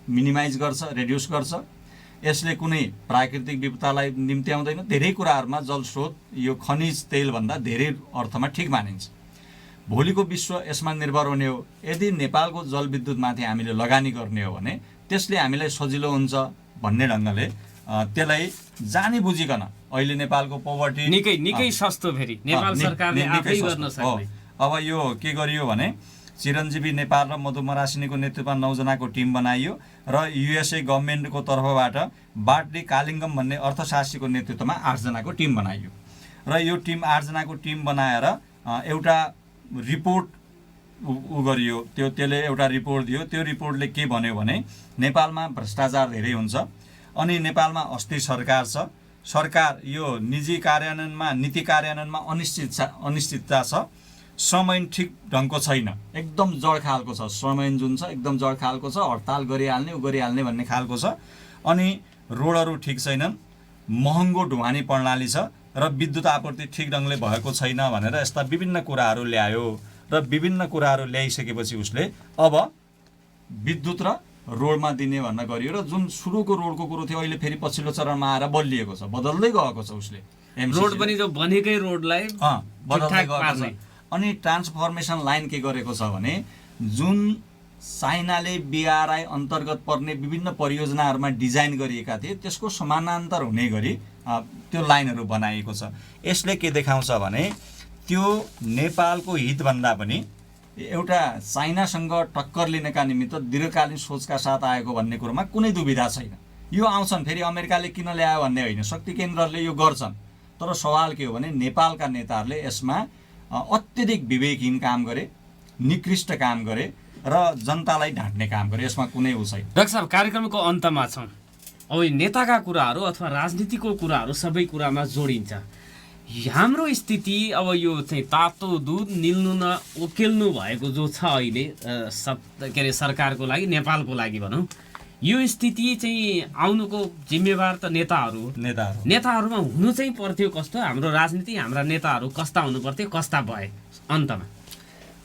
मिनिमाइज गर्छ, रेड्युस गर्छ। यसले कुनै प्राकृतिक विपदालाई निम्त्याउँदैन। धेरै कुराहरूमा जलस्रोत यो खनिज तेलभन्दा धेरै अर्थमा ठिक मानिन्छ। भोलिको विश्व यसमा निर्भर हुने हो। यदि नेपालको जलविद्युतमाथि हामीले लगानी गर्ने हो भने त्यसले हामीलाई सजिलो हुन्छ भन्ने ढङ्गले त्यसलाई जानी बुझिकन अहिले नेपालको पोभर्टी निकै सस्तो, फेरि नेपाल सरकारले आफै गर्न सक्ने। अब यो के गरियो भने चिरञ्जीवी नेपाल र मधु मरासिनीको नेतृत्वमा 9जनाको टिम बनाइयो र युएसए गभर्मेन्टको तर्फबाट बार्टली कालिङ्गम भन्ने अर्थशास्त्रीको नेतृत्वमा 8जनाको टिम बनाइयो। र यो टिम 8जनाको टिम बनाएर एउटा रिपोर्ट गरियो। त्यसले एउटा रिपोर्ट दियो। त्यो रिपोर्टले के भन्यो भने नेपालमा भ्रष्टाचार धेरै हुन्छ, अनि नेपालमा अस्थिर सरकार छ, सरकार यो निजी कार्यान्वयनमा नीति कार्यान्वयनमा अनिश्चितता छ, समय ठिक ढङ्गको छैन, एकदम जड खालको छ। समय जुन छ एकदम जड खालको छ, हडताल गरिहाल्ने भन्ने खालको छ। अनि रोडहरू ठिक छैनन्, महँगो ढुवानी प्रणाली छ र विद्युत आपूर्ति ठिक ढङ्गले भएको छैन भनेर यस्ता विभिन्न कुराहरू ल्यायो। र विभिन्न कुराहरू ल्याइसकेपछि उसले अब विद्युत र रोडमा दिने भन्न गरियो। र जुन सुरुको रोडको कुरो थियो अहिले फेरि पछिल्लो चरणमा आएर बदलिएको छ, बदल्दै गएको छ। उसले रोड पनि जो बनेकै रोडलाई बदल्दै गएको छ। अनि ट्रान्सफर्मेसन लाइन के गरेको छ भने जुन चाइनाले बिआरआई अन्तर्गत पर्ने विभिन्न परियोजनाहरूमा डिजाइन गरिएका थिए त्यसको समानान्तर हुने गरी त्यो लाइनहरू बनाइएको छ। यसले के देखाउँछ भने त्यो नेपालको हितभन्दा पनि एउटा चाइनासँग टक्कर लिनका निमित्त दीर्घकालीन सोचका साथ आएको भन्ने कुरोमा कुनै दुविधा छैन। यो आउँछन्, फेरि अमेरिकाले किन ल्यायो भन्ने होइन, शक्ति केन्द्रहरूले यो गर्छन्। तर सवाल के हो भने नेपालका नेताहरूले यसमा अत्यधिक विवेकहीन काम गरे, निकृष्ट काम गरे र जनतालाई ढाँट्ने काम गर्यो। यसमा कुनै उ छैन। डाक्टर साहब, कार्यक्रमको अन्तमा छौँ। अब नेताका कुराहरू अथवा राजनीतिको कुराहरू सबै कुरामा जोडिन्छ। हाम्रो स्थिति अब यो चाहिँ तातो दुध निल्नु न उकेल्नु भएको जो छ अहिले के अरे सरकारको लागि, नेपालको लागि भनौँ, यो स्थिति चाहिँ आउनुको जिम्मेवार त नेताहरूमा हुनु चाहिँ पर्थ्यो। कस्तो हाम्रो राजनीति, हाम्रा नेताहरू कस्ता हुनु पर्थ्यो, कस्ता भए? अन्तमा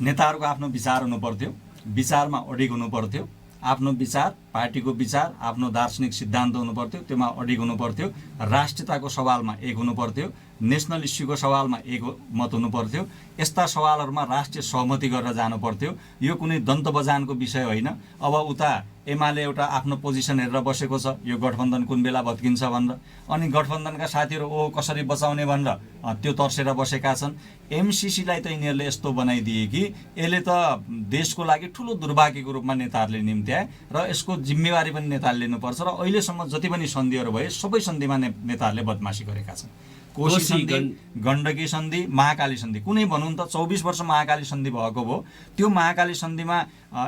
नेताहरूको आफ्नो विचार हुनु पर्थ्यो, विचारमा अडिग हुनु पर्थ्यो। आफ्नो विचार, पार्टीको विचार, आफ्नो दार्शनिक सिद्धान्त हुनु पर्थ्यो, त्योमा अडिग हुनु पर्थ्यो। राष्ट्रियताको सवालमा एक हुनु पर्थ्यो, नेसनल इस्युको सवालमा एक मत हुनु पर्थ्यो। यस्ता सवालहरूमा राष्ट्रिय सहमति गरेर जानु पर्थ्यो। यो कुनै दन्त बजानको विषय होइन। अब उता एमाले एउटा आफ्नो पोजिसन हेरेर बसेको छ, यो गठबन्धन कुन बेला भत्किन्छ भनेर, अनि गठबन्धनका साथीहरू कसरी बचाउने भनेर त्यो तर्सेर बसेका छन्। एमसिसीलाई त यिनीहरूले यस्तो बनाइदिए कि यसले त देशको लागि ठुलो दुर्भाग्यको रूपमा नेताहरूले निम्त्याए र यसको जिम्मेवारी पनि नेताले लिनुपर्छ। र अहिलेसम्म जति पनि सन्धिहरू भए सबै सन्धिमा नेताहरूले बदमासी गरेका छन्। कोशी सन्धि, गण्डकी सन्धि, महाकाली सन्धि, कुनै भनौँ त 24 वर्ष महाकाली सन्धि भएको भयो। त्यो महाकाली सन्धिमा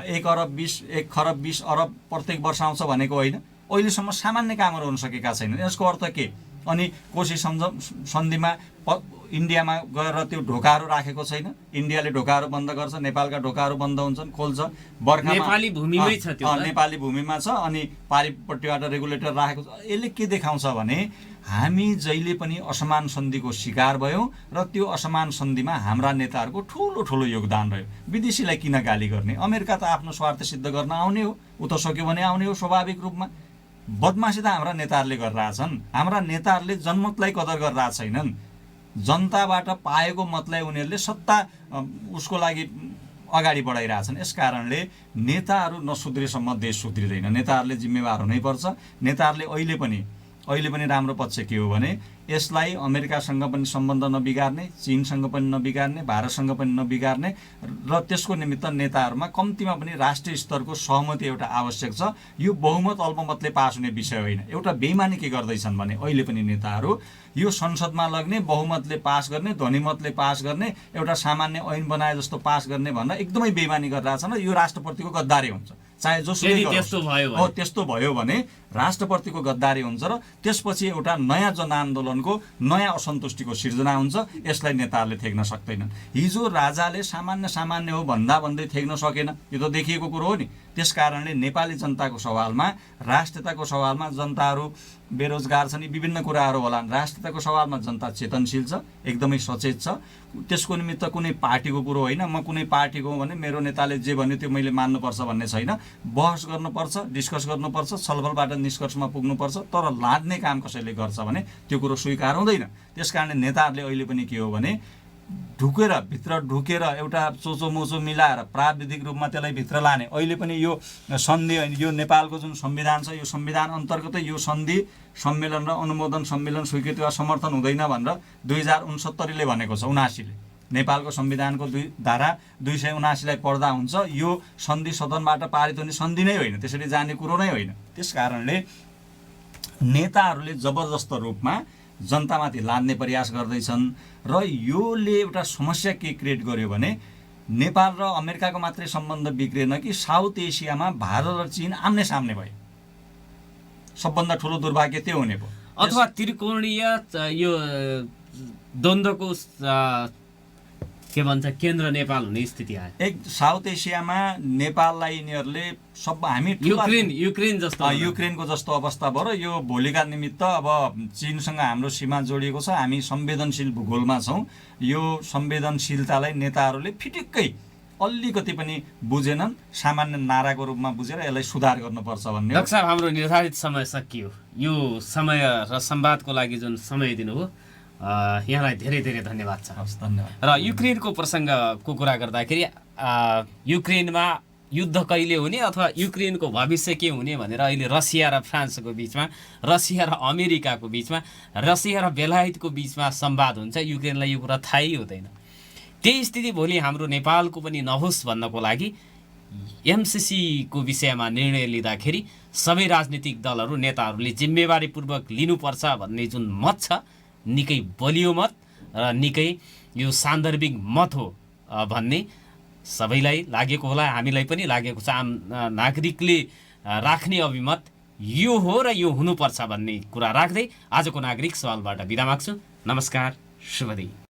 1 खरब 20 अरब प्रत्येक वर्ष आउँछ भनेको होइन। अहिलेसम्म सामान्य कामहरू हुन सकेका छैनन्। यसको अर्थ के? अनि कोशी सन्धिमा इन्डियामा गएर त्यो ढोकाहरू राखेको छैन। इन्डियाले ढोकाहरू बन्द गर्छ, नेपालका ढोकाहरू बन्द हुन्छन्, खोल्छ। बर्खामा नेपाली भूमिमै छ त्यो, नेपाली भूमिमा छ, अनि पारिपट्टिबाट रेगुलेटर राखेको छ। यसले के देखाउँछ भने हामी जहिले पनि असमान सन्धिको शिकार भयौँ र त्यो असमान सन्धिमा हाम्रा नेताहरूको ठुलो योगदान रह्यो। विदेशीलाई किन गाली गर्ने? अमेरिका त आफ्नो स्वार्थ सिद्ध गर्न आउने हो, उता सक्यो भने आउने हो स्वाभाविक रूपमा। बदमासी त हाम्रा नेताहरूले गरिरहेछन्। हाम्रा नेताहरूले जनमतलाई कदर गरिरहेका छैनन्। जनताबाट पाएको मतलाई उनीहरूले सत्ता उसको लागि अगाडि बढाइरहेछन्। यस कारणले नेताहरू नसुध्रेसम्म देश सुध्रिँदैन। नेताहरूले जिम्मेवार हुनैपर्छ। नेताहरूले अहिले पनि राम्रो पक्ष के हो भने यसलाई अमेरिकासँग पनि सम्बन्ध नबिगार्ने, चीनसँग पनि नबिगार्ने, भारतसँग पनि नबिगार्ने र त्यसको निमित्त नेताहरूमा कम्तीमा पनि राष्ट्रिय स्तरको सहमति एउटा आवश्यक छ। यो बहुमत अल्पमतले पास हुने विषय होइन। एउटा बेइमानी के गर्दैछन् भने अहिले पनि नेताहरू यो संसदमा लग्ने, बहुमतले पास गर्ने, ध्वनिमतले पास गर्ने, एउटा सामान्य ऐन बनाए जस्तो पास गर्ने भनेर एकदमै बेइमानी गरिरहेछन् र यो राष्ट्रप्रतिको गद्दारी हुन्छ। चाहे जोसुकै त्यस्तो भयो भने राष्ट्रप्रतिको गद्दारी हुन्छ र त्यसपछि एउटा नयाँ जनआन्दोलनको, नयाँ असन्तुष्टिको सिर्जना हुन्छ। यसलाई नेताहरूले थेक्न सक्दैनन्। हिजो राजाले सामान्य हो भन्दै थेक्न सकेन, यो त देखिएको कुरो हो नि। त्यसकारणले नेपाली जनताको सवालमा, राष्ट्रियताको सवालमा जनताहरू बेरोजगार छन्, विभिन्न कुराहरू होलान्। राष्ट्रियताको सवालमा जनता चेतनशील छ, एकदमै सचेत छ। त्यसको निमित्त कुनै पार्टीको कुरो होइन। म कुनै पार्टीको हो भने मेरो नेताले जे भन्यो त्यो मैले मान्नुपर्छ भन्ने छैन। बहस गर्नुपर्छ, डिस्कस गर्नुपर्छ, छलफलबाट निष्कर्षमा पुग्नुपर्छ। तर लाद्ने काम कसैले गर्छ भने त्यो कुरो स्वीकार हुँदैन। त्यसकारणले नेताहरूले अहिले पनि के हो भने भित्र ढुकेर एउटा चोचोमोचो मिलाएर प्राविधिक रूपमा त्यसलाई भित्र लाने। अहिले पनि यो सन्धि, यो नेपालको जुन संविधान छ, यो संविधान अन्तर्गतै यो सन्धि सम्मेलन र अनुमोदन सम्मेलन स्वीकृति वा समर्थन हुँदैन भनेर 2069ले भनेको छ। 79ले नेपालको संविधानको धारा 279लाई पढ्दा हुन्छ यो सन्धि सदनबाट पारित हुने सन्धि नै होइन, त्यसरी जाने कुरो नै होइन। त्यसकारणले नेताहरूले जबरजस्त रूपमा जनतामाथि लाद्ने प्रयास गर्दैछन् र योले एउटा समस्या के क्रिएट गर्यो भने नेपाल र अमेरिकाको मात्रै सम्बन्ध बिग्रेन कि साउथ एसियामा भारत र चीन आम्ने सामने भए। सबभन्दा ठुलो दुर्भाग्य त्यो हुने भयो। अथवा त्रिकोणीय यो द्वन्द्वको के भन्छ केन्द्र नेपाल हुने स्थिति आयो। साउथ एसियामा नेपाललाई यिनीहरूले हामी युक्रेनको जस्तो अवस्था भयो र यो भोलिका निमित्त अब चीनसँग हाम्रो सीमा जोडिएको छ। हामी संवेदनशील भूगोलमा छौँ। यो संवेदनशीलतालाई नेताहरूले फिटिक्कै अलिकति पनि बुझेनन्। सामान्य नाराको रूपमा बुझेर यसलाई सुधार गर्नुपर्छ भन्ने। डाक्टर साहब, हाम्रो निर्धारित समय सकियो। यो समय र संवादको लागि जुन समय दिनुभयो यहाँलाई धेरै धेरै धन्यवाद छ। धन्यवाद। र युक्रेनको प्रसङ्गको कुरा गर्दाखेरि युक्रेनमा युद्ध कहिले हुने अथवा युक्रेनको भविष्य के हुने भनेर अहिले रसिया र फ्रान्सको बिचमा, रसिया र अमेरिकाको बिचमा, रसिया र बेलायतको बिचमा संवाद हुन्छ। युक्रेनलाई यो कुरा थाहै हुँदैन। त्यही स्थिति भोलि हाम्रो नेपालको पनि नहोस् भन्नको लागि एमसिसीको विषयमा निर्णय लिँदाखेरि सबै राजनीतिक दलहरू, नेताहरूले जिम्मेवारीपूर्वक लिनुपर्छ भन्ने जुन मत छ, निकै बलियो मत र निकै यो सान्दर्भिक मत हो भन्ने सबैलाई लागेको होला, हामीलाई पनि लागेको छ। आम नागरिकले राख्ने अभिमत यो हो र यो हुनुपर्छ भन्ने कुरा राख्दै आजको नागरिक सवालबाट बिदा माग्छु। नमस्कार, शुभ दिन।